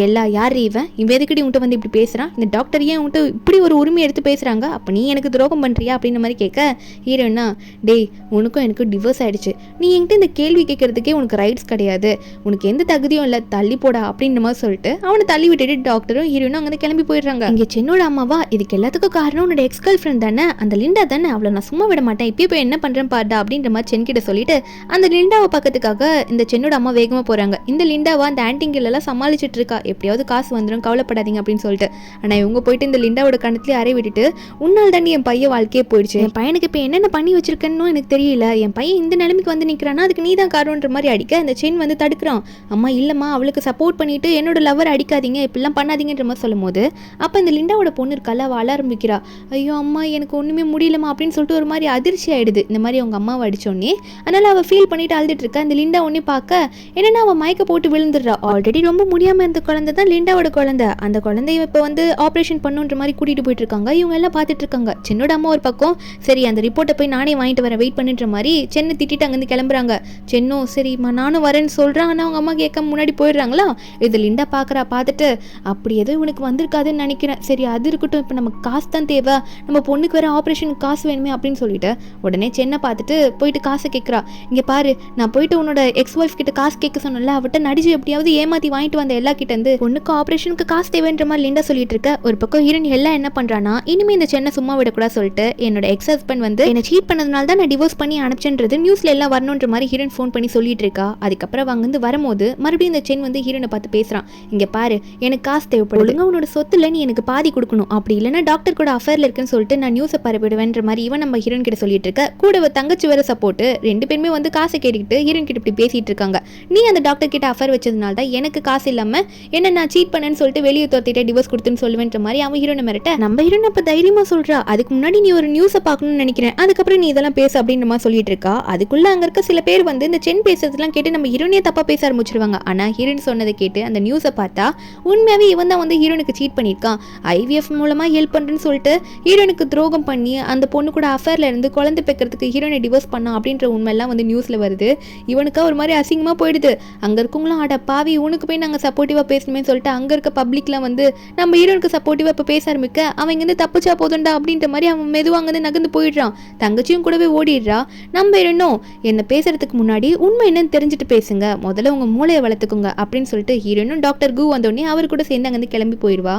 எல்லா யார் இவன் எதுக்கடி உன்கிட்ட வந்து இப்படி பேசுகிறான், இந்த டாக்டர் ஏன் உன்கிட்ட இப்படி ஒரு உரிமை எடுத்து பேசுகிறாங்க, அப்போ நீ எனக்கு துரோகம் பண்ணுறியா அப்படின்ற மாதிரி கேட்க, ஹீரோனா, டேய் உனக்கும் எனக்கு டிவோர்ஸ் ஆயிடுச்சு, நீ என்கிட்ட இந்த கேள்வி கேட்கறதுக்கே உனக்கு ரைட்ஸ் கிடையாது, உனக்கு எந்த தகுதியும் இல்லை, தள்ளி போடா அப்படின்ற மாதிரி சொல்லிட்டு அவனை தள்ளி விட்டுட்டு டாக்டரும் ஹீரோனும் அங்கே கிளம்பி போயிடுறாங்க. இங்கே சென்னோட அம்மாவா, இதுக்கு எல்லாத்துக்கும் காரணம் உன்னோட எக்ஸ் கேர்ள் ஃப்ரெண்ட் தானே, அந்த லிண்டா தானே, அவளை நான் சும்மா விட மாட்டேன், இப்போ என்ன பண்ணுறேன் பாடா அப்படின்ற மாதிரி சென் கிட்ட சொல்லிட்டு அந்த லிண்டாவை பக்கத்துக்காக இந்த சென்னோட அம்மா வேகமாக போகிறாங்க. இந்த லிண்டாவா அந்த ஆன்டிங்கெல்லாம் சமாளிச்சுட்டு இருக்கா, எப்படியாவது காசு வந்துடும் கவலைப்படாதீங்க அப்படின்னு சொல்லிட்டு. ஆனால் இவங்க போயிட்டு இந்த லிண்டாவோட கணத்துலேயே அறை விட்டுட்டு, உன்னால் தாண்டி என் பையன் வாழ்க்கையே போயிடுச்சு, என் பையனுக்கு இப்போ என்னென்ன பண்ணி வச்சிருக்கேன்னு எனக்கு தெரியல, என் பையன் இந்த நிலைமைக்கு வந்து நிற்கிறான்னா அதுக்கு நீ தான் காரணன்ற மாதிரி அடிக்க, அந்த செயின் வந்து தடுக்கிறான். அம்மா இல்லைம்மா, அவளுக்கு சப்போர்ட் பண்ணிட்டு என்னோட லவர் அடிக்காதீங்க, இப்படிலாம் பண்ணாதீங்கன்ற மாதிரி சொல்லும் போது, அப்போ இந்த லிண்டாவோட பொண்ணு இருக்கல அவள் அழ ஆரம்பிக்கிறா. ஐயோ அம்மா எனக்கு ஒன்றுமே முடியலம்மா அப்படின்னு சொல்லிட்டு ஒரு மாதிரி அதிர்ச்சி ஆயிடுது இந்த மாதிரி அவங்க அம்மாவை அடிச்சோடனே. அதனால் அவள் ஃபீல் பண்ணிட்டு அழுதுட்டு இருக்கா. இந்த லிண்டா ஒன்னே பார்க்க என்னன்னா அவள் மயக்க போட்டு விழுந்துடுறா. ஆல்ரெடி ரொம்ப முடியாமல் இருந்த குழந்தை தான் லிண்டாவோட குழந்தை. அந்த குழந்தைய இப்போ வந்து ஆப்ரேஷன் பண்ணுன்ற மாதிரி கூட்டிகிட்டு போயிட்டு இருக்காங்க. இவங்க எல்லாம் பார்த்துட்டு இருக்காங்க. சின்னோட அம்மா ஒரு பக்கம், சரி அந்த ரிப்போர்ட்டை போய் நானே வாங்கிட்டு வரேன், வெயிட் பண்ணுன்ற மாதிரி சென்னை திட்டிட்டு அங்கேருந்து கிளம்புறாங்க. சென்னும் சரிம்மா நானும் வரேன்னு சொல்கிறான். ஆனால் அவங்க அம்மா கேட்க முன்னாடி போயிடுறாங்களா. இது லிண்டா பார்த்துட்டு அப்படி ஏதோ இவனுக்கு வந்திருக்காதுன்னு நினைக்கிறேன், சரி அது இருக்கட்டும், இப்போ நமக்கு காசு தான் தேவை, நம்ம பொண்ணுக்கு வேறு ஆப்ரேஷனுக்கு காசு வேணுமே அப்படின்னு சொல்லிட்டு உடனே சென்னை பார்த்துட்டு போயிட்டு காசை கேட்குறா. இங்கே பாரு, நான் போயிட்டு உன்னோட எக்ஸ் ஒய்ஃப் கிட்ட காசு கேட்க சொன்னல, அவட்ட நடிச்சு எப்படியாவது ஏமாற்றி வாங்கிட்டு வந்த எல்லா கிட்ட இருந்து பொண்ணுக்கு ஆப்ரேஷனுக்கு காசு தேவைன்ற மாதிரி லிண்டா சொல்லிட்டு இருக்க. ஒரு பக்கம் ஹீரோயின் எல்லாம் என்ன பண்ணுறான்னா, இனிமேல் இந்த சென்னை சும்மா விடக்கூடாது சொல்லிட்டு என்னோட எக்ஸ் ஹஸ்பண்ட் வந்து என்னை சீட் பண்ணதுனால தான் நான் டிவோர்ஸ் பண்ணி அனுப்பிச்சேன்றது நியூஸ்ல எல்லாம் வரணுன்ற மாதிரி ஹீரோயின் ஃபோன் பண்ணி சொல்லிட்டு இருக்கா. அதுக்கப்புறம் அவங்க வந்து வரும்போது மறுபடியும் இந்த சென் வந்து ஹீரோனை பார்த்து பேசுறான். இங்க பாரு, எனக்கு காசு தேவைப்படுங்க, உன்னோட சொத்துல நீ எனக்கு பாதி கொடுக்கணும், அப்படி இல்லைன்னா டாக்டர் கூட அஃபேர்ல இருக்குன்னு சொல்லிட்டு நான் நியூஸை பரப்பிடுவேன்ற மாதிரி இவன் நம்ம ஹீரோயின் கிட்ட சொல்லிட்டு இருக்க. கூட தங்கச்சி வேற சப்போர்ட், ரெண்டு பேருமே வந்து காசை கேட்டுக்கிட்டு ஹீரோயின் கிட்ட இப்படி பேசிட்டு இருக்காங்க. நீ அந்த டாக்டர் கிட்ட அஃபேர் வச்சதுனால தான் எனக்கு காசு இல்லாம என்ன நான் சீட் பண்ணேன்னு சொல்லிட்டு வெளியே தோத்திட்டே டிவோர்ஸ் கொடுத்துன்னு சொல்லுவேன்ற மாதிரி அவன் ஹீரோனை மிரட்ட, நம்ம ஹீரோயின் அப்ப தைரியமா சொல்றா, அதுக்கு முன்னாடி நீ ஒரு நியூஸை பார்க்கணும்னு நினைக்கிறேன், அதுக்கப்புறம் நீ இதெல்லாம் பேசு அப்படின்ற மாதிரி சொல்லிட்டு இருக்கா. அதுக்குள்ள அங்க இருக்க சில பேர் வந்து இந்த சென் பேசுறதுலாம் கேட்டு நம்ம ஹீரோனியை தப்பா பேச ஆரம்பிச்சிருவாங்க. ஆனா ஹீரோயின் சொன்னதை கேட்டு அந்த நியூஸை பார்த்தா உண்மையாவே இவன் தான் வந்து ஹீரோனுக்கு சீட் பண்ணியிருக்கான், ஐவிஎஃப் மூலமா ஹெல்ப் பண்றேன்னு சொல்லிட்டு ஹீரோனுக்கு துரோகம் பண்ணி அந்த பொண்ணு கூட அஃபேர்ல இருந்து குழந்தை பெக்கிறதுக்கு ஹீரோனை டிவோர்ஸ் பண்ணா அப்படின்ற உண்மையெல்லாம் வந்து நியூஸ்ல வருது. இவனுக்கா ஒரு மாதிரி அசிங்கமா போயிடுது. அங்க இருக்கவங்களும் அட பாவி உனக்கு போய் நாங்க சப்போர்ட்டிவா பேசணுமே சொல்லிட்டு அங்க இருக்க பப்ளிக்லாம் வந்து நம்ம ஹீரோனுக்கு சப்போர்ட்டிவா இப்ப பேச ஆரம்பிக்க, அவன் இங்க இருந்து தப்பிச்சா போதுண்டா அப்படின்ற மாதிரி அவன் மெதுவாக அங்கே நகர்ந்து போயிடுறான். தங்கச்சியும் கூடவே ஓடிடுறா. நம்ம ஹீரோனும் என்ன பேசுறதுக்கு முன்னாடி உண்மை என்னன்னு தெரிஞ்சுட்டு பேசுங்க, முதல்ல உங்க மூளையை வளர்த்துக்குங்க அப்படின்னு சொல்லிட்டு ஹீரோனும் டாக்டர் கு வந்தோடனே அவர் கூட சேர்ந்து அங்கேருந்து கிளம்பி போயிடுவா.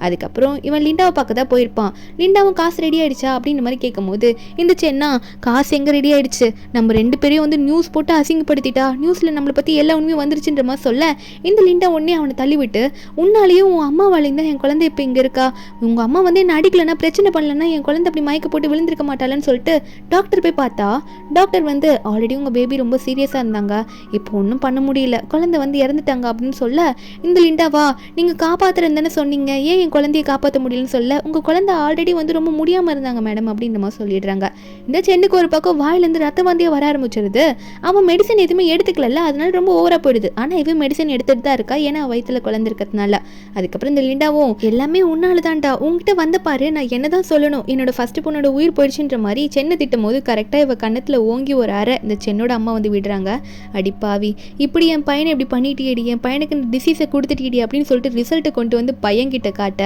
அதுக்கப்புறம் இவன் லிண்டாவை பார்க்க தான் போயிருப்பான். லிண்டாவும் காசு ரெடி ஆயிடுச்சா அப்படின்ற மாதிரி கேட்கும்போது இந்த சென்னா காசு எங்க ரெடி ஆயிடுச்சு, நம்ம ரெண்டு பேரையும் வந்து நியூஸ் போட்டு அசிங்கப்படுத்திட்டா, நியூஸ்ல நம்மளை பத்தி எல்லா உண்மையும் வந்துருச்சுன்ற மாதிரி சொல்ல, இந்த லிண்டா உடனே அவனை தள்ளிவிட்டு, உன்னாலேயும் உன் அம்மாவாலையும் தான் என் குழந்தை இப்போ இங்க இருக்கா, உங்க அம்மா வந்து என்ன அடிக்கலன்னா பிரச்சனை பண்ணலன்னா என் குழந்தை அப்படி மயக்க போட்டு விழுந்திருக்க மாட்டாளன்னு சொல்லிட்டு டாக்டர் போய் பார்த்தா டாக்டர் வந்து ஆல்ரெடி உங்க பேபி ரொம்ப சீரியஸா இருந்தாங்க, இப்போ ஒன்றும் பண்ண முடியல, குழந்தை வந்து இறந்துட்டாங்க அப்படின்னு சொல்ல, இந்த லிண்டாவா நீங்க காப்பாத்துறதுன்னு சொன்னீங்க, ஏன் என் குழந்தைய காப்பாற்ற முடியலன்னு சொல்ல, உங்க குழந்தை ஆல்ரெடி வந்து ரொம்ப முடியாம இருந்தாங்க மேடம் அப்படின்ற மாதிரி சொல்லிடுறாங்க. இந்த சென்னுக்கு ஒரு பக்கம் வாயிலிருந்து ரத்த வாந்தியா வர ஆரம்பிச்சிருது. அவன் மெடிசன் எதுவுமே எடுத்துக்கல, அதனால ரொம்ப ஓவரா போயிடுது. ஆனா இவன் மெடிசன் எடுத்துட்டு தான் இருக்கா, ஏன்னா வயிற்றுல குழந்தை இருக்கிறதுனால. அதுக்கப்புறம் இந்த லிண்டாவும் எல்லாமே உன்னாலதான்டா, உங்ககிட்ட வந்த பாரு, நான் என்னதான் சொல்லணும், என்னோட ஃபர்ஸ்ட் பொண்ணோட உயிர் போயிடுச்சுன்ற மாதிரி சென்னை திட்டும் போது கரெக்டாக இவ கண்ணத்தில் ஓங்கி ஒரு அரை இந்த சென்னோட அம்மா வந்து விடுறாங்க. அடிப்பாவி, இப்படி என் பையனை இப்படி பண்ணிட்டியடி, என் பையனுக்கு இந்த டிசீஸை கொடுத்துட்டியடி அப்படின்னு சொல்லிட்டு ரிசல்ட்டை கொண்டு வந்து பையன்கிட்ட காட்ட,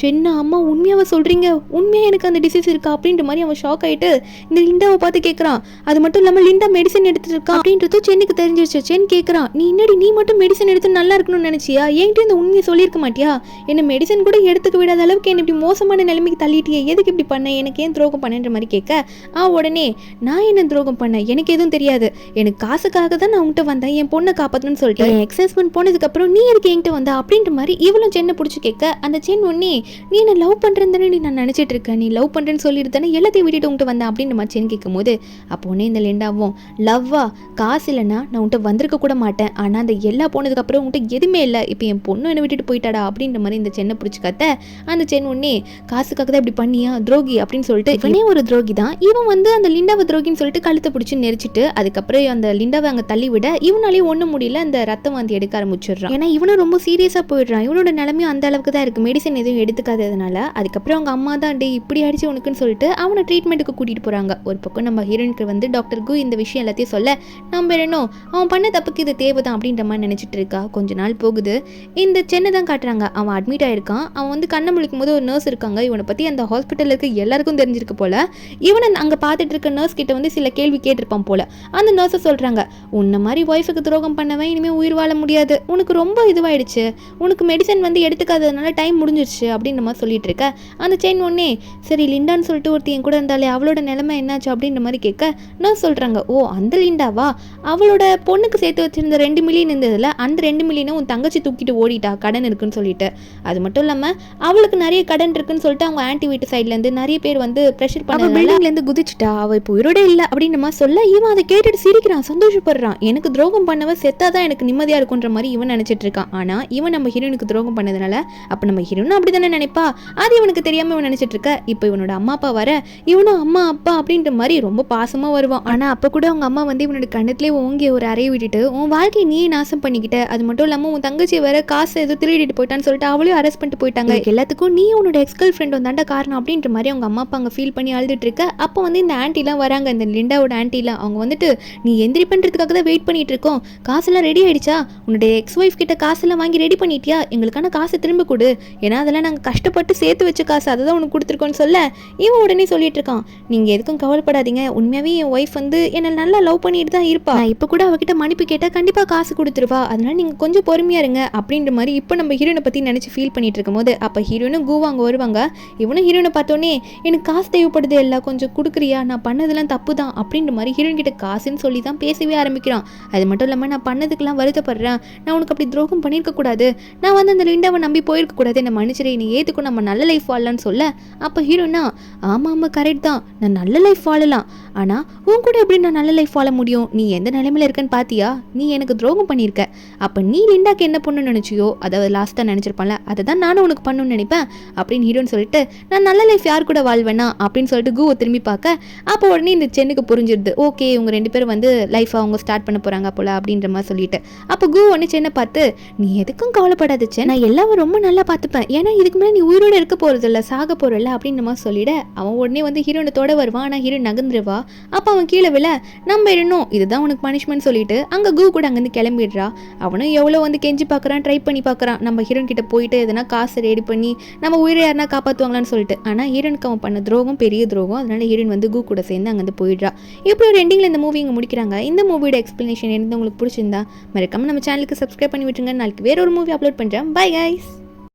சென்னை அம்மா உண்மையாவை சொல்கிறீங்க, உண்மையாக எனக்கு அந்த டிசீஸ் இருக்கா அப்படின்ற மாதிரி அவன் ஷாக் ஆகிட்டு இந்த லிண்டாவை பார்த்து கேட்குறான். அது மட்டும் இல்லாமல் லிண்டா மெடிசன் எடுத்துட்டு இருக்கா அப்படின்றது சென்னுக்கு தெரிஞ்சிருச்சு. சென் கேட்குறான், நீ மட்டும் மெடிசன் எடுத்து நல்லா இருக்கணும்னு நினச்சியா, என்கிட்ட இந்த உண்மையை சொல்லியிருக்க மாட்டியா, என்ன மெடிசன் கூட எடுத்துக்க விடாத அளவுக்கு என்ன இப்படி மோசமான நிலைமைக்கு தள்ளிட்டியே, எதுக்கு இப்படி பண்ண, எனக்கு ஏன் துரோகம் பண்ணன்ற மாதிரி கேட்க, உடனே நான் என்ன துரோகம் பண்ண, எனக்கு எதுவும் தெரியாது, எனக்கு காசுக்காக தான் நான் உங்ககிட்ட வந்தேன், என் பொண்ணை காப்பாற்றணும்னு சொல்லிட்டு என் எக்ஸ் ஹஸ்பண்ட் போனதுக்கு அப்புறம் நீ எதுக்கு என்கிட்ட வந்தா அப்படின்ற மாதிரி இவளும் சென்னை பிடிச்சி கேட்க, அந்த சென் உடனே நீ என்ன லவ் பண்றேன்னு நீ நான் நினைச்சிட்டு இருக்கேன், நீ லவ் பண்றேன்னு சொல்லிட்டு தானே எல்லாத்தையும் விட்டுட்டு உங்ககிட்ட வந்தேன் அப்படின்ற மாதிரி சென் கேட்கும் போது, அப்போ உடனே இந்த லிண்டாவும் லவ்வா, காசு இல்லைன்னா நான் உன்கிட்ட வந்திருக்க கூட மாட்டேன், ஆனால் அந்த எல்லா போனதுக்கு அப்புறம் உங்ககிட்ட எதுவுமே இல்லை, இப்போ என் பொண்ணு என்னை விட்டுட்டு போயிட்டாடா அப்படின்ற மாதிரி இந்த சென்னை பிடிச்சி கத்த, அந்த சென் உடனே காசுக்காக தான் இப்படி பண்ணியா துரோகி அப்படின்னு சொல்லிட்டு, இவனே ஒரு துரோகி தான், இவன் வந்து அந்த லிண்டாவை துரோகின்னு சொல்லிட்டு கழுத்தை பிடிச்சி நெரிச்சிட்டு அதுக்கப்புறம் அந்த லிண்டாவை அங்கே தள்ளி விட, இவனாலேயே ஒன்றும் முடியல, அந்த ரத்த வாந்தி எடுக்க ஆரம்பிச்சிடுறான். ஏன்னா இவனும் ரொம்ப சீரியஸாக போயிடுறான், இவனோட நிலைமையும் அந்த அளவுக்கு தான் இருக்குது, மெடிசன் எதுவும் எடுத்துக்காததுனால. அதுக்கப்புறம் அவங்க அம்மா தான் டே இப்படி ஆயிடுச்சு உனக்குன்னு சொல்லிட்டு அவனை ட்ரீட்மெண்ட்டுக்கு கூட்டிகிட்டு போகிறாங்க. ஒரு பக்கம் நம்ம ஹீரோனுக்கு வந்து டாக்டர் கு இந்த விஷயம் எல்லாத்தையும் சொல்ல, நம்ம என்னும் அவன் பண்ண தப்புக்கு இது தேவைதான் அப்படின்ற மாதிரி நினச்சிட்டு இருக்கா. கொஞ்ச நாள் போகுது, இந்த சென்னை தான் காட்டுறாங்க, அவன் அட்மிட் ஆயிருக்கான். அவன் வந்து கண்ணை முழிக்கும் போது ஒரு நர்ஸ் இருக்காங்க, இவனை பற்றி அந்த ஹாஸ்பிட்டலில் இருக்க எல்லாருக்கும் தெரிஞ்சிருக்கு போல. இவனை அங்கே பார்த்துட்டு இருக்க நர்ஸ் கிட்ட வந்து சில கேள்வி கேட்டிருப்பான் போல. அந்த நர்ஸை சொல்கிறாங்க, உன்ன மாதிரி ஒய்ஃபுக்கு துரோகம் பண்ணவன் இனிமேல் உயிர் வாழ முடியாது, உனக்கு ரொம்ப இதுவாயிடுச்சு, உனக்கு மெடிசன் வந்து எடுத்துக்காததுனால டைம் முடிஞ்சிருச்சு அப்படின்ற மாதிரி சொல்லிட்டு இருக்க. அந்த செயின் ஒன்னே சரி லிண்டான்னு சொல்லிட்டு ஒருத்தி என் கூட இருந்தாலே அவளோட நிலைமை என்னாச்சு அப்படின்ற மாதிரி கேட்க, நர்ஸ் சொல்கிறாங்க, ஓ அந்த லிண்டாவா, அவளோட பொண்ணுக்கு சேர்த்து வச்சிருந்த 2 மில்லியன் இருந்ததில் அந்த 2 மில்லியனும் உன் தங்கச்சி தூக்கிட்டு ஓடிட்டா கடன் இருக்குன்னு சொல்லிட்டு. அது மட்டும் இல்லாமல் அவளுக்கு நிறைய கடன் இருக்குன்னு சொல்லிட்டு அவங்க ஆன்டி வீட்டு சைட்லேருந்து நிறைய பேர் வந்து ப்ரெஷர் பண்ண பில்டிங்லேருந்து குதிச்சுட்டா, அவள் இப்போ உயிரோட இல்லை அப்படின்ற மாதிரி சொல்ல, இவன் அதை கேட்டுட்டு சிரிக்கிறான், சந்தோஷப்படுறான். எனக்கு துரோகம் பண்ணவன் செத்தாதான் எனக்கு நிம்மதியாக இருக்குன்ற மாதிரி இவன் நினச்சிட்டு இருக்கான். ஆனால் இவன் நம்ம ஹீரோனுக்கு துரோகம் பண்ணதுனால அப்போ நம்ம ஹீரோனும் அப்படி தானே நினைப்பா, அது இவனுக்கு தெரியாமல் இவன் நினச்சிட்டு இருக்க. இப்போ இவனோட அம்மா அப்பா வர இவனும் அம்மா அப்பா அப்படின்ற மாதிரி ரொம்ப பாசமாக வருவான். ஆனால் அப்போ கூட அவங்க அம்மா வந்து இவனோட கண்ணத்திலே ஓங்கி ஒரு அறையை விட்டுட்டு உன் வாழ்க்கையை நீயே நாசம் பண்ணிக்கிட்ட, அது மட்டும் இல்லாமல் உன் தங்கச்சி வேற காசு ஏதோ திருடிட்டு போயிட்டான்னு சொல்லிட்டு அவளையும் அரெஸ்ட் பண்ணிட்டு போயிட்டாங்க, எல்லாத்துக்கும் நீ உன்னோட எக்ஸ் கேர்ள் ஃப்ரெண்ட் வந்தாண்டா காரணம் அப்படின்ற மாதிரி அவங்க அம்மா அப்பா அங்கே ஃபீல் பண்ணி அழுதுட்டு இருக்க. அப்போ வந்து இந்த ஆண்டிலாம் வராங்க, இந்த லிண்டாவோட ஆண்டிலாம். அவங்க வந்துட்டு நீ எந்திரி பண்ணுறதுக்காக தான் வெயிட் பண்ணிட்டு இருக்கோம், காசெல்லாம் ரெடி ஆயிடுச்சா, உன்னுடைய எக்ஸ் ஒய்ஃப் கிட்ட காசெல்லாம் வாங்கி ரெடி பண்ணிட்டியா, எங்களுக்கான காசை திரும்ப கொடு, ஏன்னா அதெல்லாம் நாங்கள் கஷ்டப்பட்டு சேர்த்து வச்ச காசு, அதை தான் உனக்கு கொடுத்துருக்கோன்னு சொல்ல இவன் உடனே சொல்லிட்டு இருக்கான், நீங்கள் எதுக்கும் கவலைப்படாதீங்க, உண்மையாகவே என் ஒய்ஃப் வந்து என்னை நல்லா லவ் பண்ணிட்டு தான் இருப்பா, நான் இப்போ கூட அவகிட்ட மன்னிப்பு கேட்டால் கண்டிப்பாக காசு கொடுத்துருவா, அதனால நீங்கள் கொஞ்சம் பொறுமையா இருங்க அப்படின்ற மாதிரி இப்போ நம்ம ஹீரோனை பற்றி நினச்சி ஃபீல் பண்ணிட்டு இருக்கும்போது அப்போ ஹீரோனும் கூவா அங்கே வருவாங்க. இவனும் ஹீரோனை பார்த்தோன்னே எனக்கு காசு தேவைப்படுது, எல்லாம் கொஞ்சம் கொடுக்குறியா, நான் பண்ணதெல்லாம் தப்பு தான் அப்படின்ற மாதிரி ஹீரோன் கிட்ட காசுன்னு சொல்லி தான் பேசவே ஆரம்பிக்கிறான். அது மட்டும் இல்லாமல் நான் பண்ணதுக்கெல்லாம் வருத்தப்படுறேன், நான் உனக்கு அப்படி துரோகம் பண்ணியிருக்க கூடாது, நான் வந்து அந்த லிண்டாவை நம்பி போயிருக்க கூடாது, என்ன மன்னிச்சிரு, நீ ஏற்றுக்கும், நம்ம நல்ல லைஃப் வாழலான்னு சொல்ல அப்போ ஹீரோனா ஆமாம் ஆமாம் கரெக்ட் தான், நான் நல்ல லைஃப் வாழலாம், ஆனால் உன் கூட எப்படி நான் நல்ல லைஃப் வாழ முடியும், நீ எந்த நிலைமையில இருக்கன்னு பார்த்தியா, நீ எனக்கு துரோகம் பண்ணியிருக்க, அப்போ நீ லிண்டாக்கு என்ன பண்ணணும்னு நினச்சியோ அதை லாஸ்ட்டாக நினச்சிருப்பான்ல, அதை தான் நானும் உனக்கு பண்ணணும்னு நினைப்பேன் அப்படின்னு ஹீரோன்னு சொல்லிட்டு நான் நல்ல லைஃப் யார் கூட வாழ்வேனா அப்படின்னு சொல்லிட்டு கூவை திரும்பி பார்க்க அப்போ உடனே இந்த சென்னுக்கு புரிஞ்சிருது, ஓகே இவங்க 2 பேரும் வந்து லைஃப் அவங்க ஸ்டார்ட் பண்ண போகிறாங்க போல அப்படின்ற மாதிரி சொல்லிட்டு அப்போ கூ உடனே சென்னை பார்த்து நீ எதுக்கும் கவலைப்படாத சென், நான் எல்லாரும் ரொம்ப நல்லா பார்த்துப்பேன், ஏன்னா இதுக்கு மேலே நீ உயிரோடு இருக்க போகிறது இல்லை, சாக போகிறல்ல அப்படின்ற மாதிரி சொல்லிட அவன் உடனே வந்து ஹீரோனை தொட வருவான். ஆனால் ஹீரோ நகர்ந்துருவா. அப்போ அவன் கீழே விழ நம்ம இடணும், இதுதான் உனக்கு பனிஷ்மெண்ட் சொல்லிட்டு அங்கே கூ கூட அங்கேருந்து கிளம்பிடுறா. அவனும் எவ்வளோ வந்து கெஞ்சி பார்க்குறான், ட்ரை பண்ணி பார்க்குறான், நம்ம ஹீரோன் கிட்ட போயிட்டு எதனா காசு ரெடி பண்ணி நம்ம உயிரை யாருனா காப்பாற்றுவாங்களான்னு சொல்லிட்டு. ஆனால் ஹீரோனுக்கு அவன் பண்ண துரோகம் பெரிய துரோகம், அதனால ஹீரோன் வந்து கூ கூட சேர்ந்து அங்கேருந்து போயிடுறா. இப்படி ஒரு எண்டிங்கில் இந்த மூவி இங்கே முடிக்கிறாங்க. இந்த மூவியோட எக்ஸ்பிளனேஷன் என்ன உங்களுக்கு பிடிச்சிருந்தா மறக்காம நம்ம சேனலுக்கு சப்ஸ்கிரைப் பண்ணி விட்டுருங்க. நாளைக்கு வேற ஒரு மூவி அப்லோட் பண்ணுறேன். Bye guys.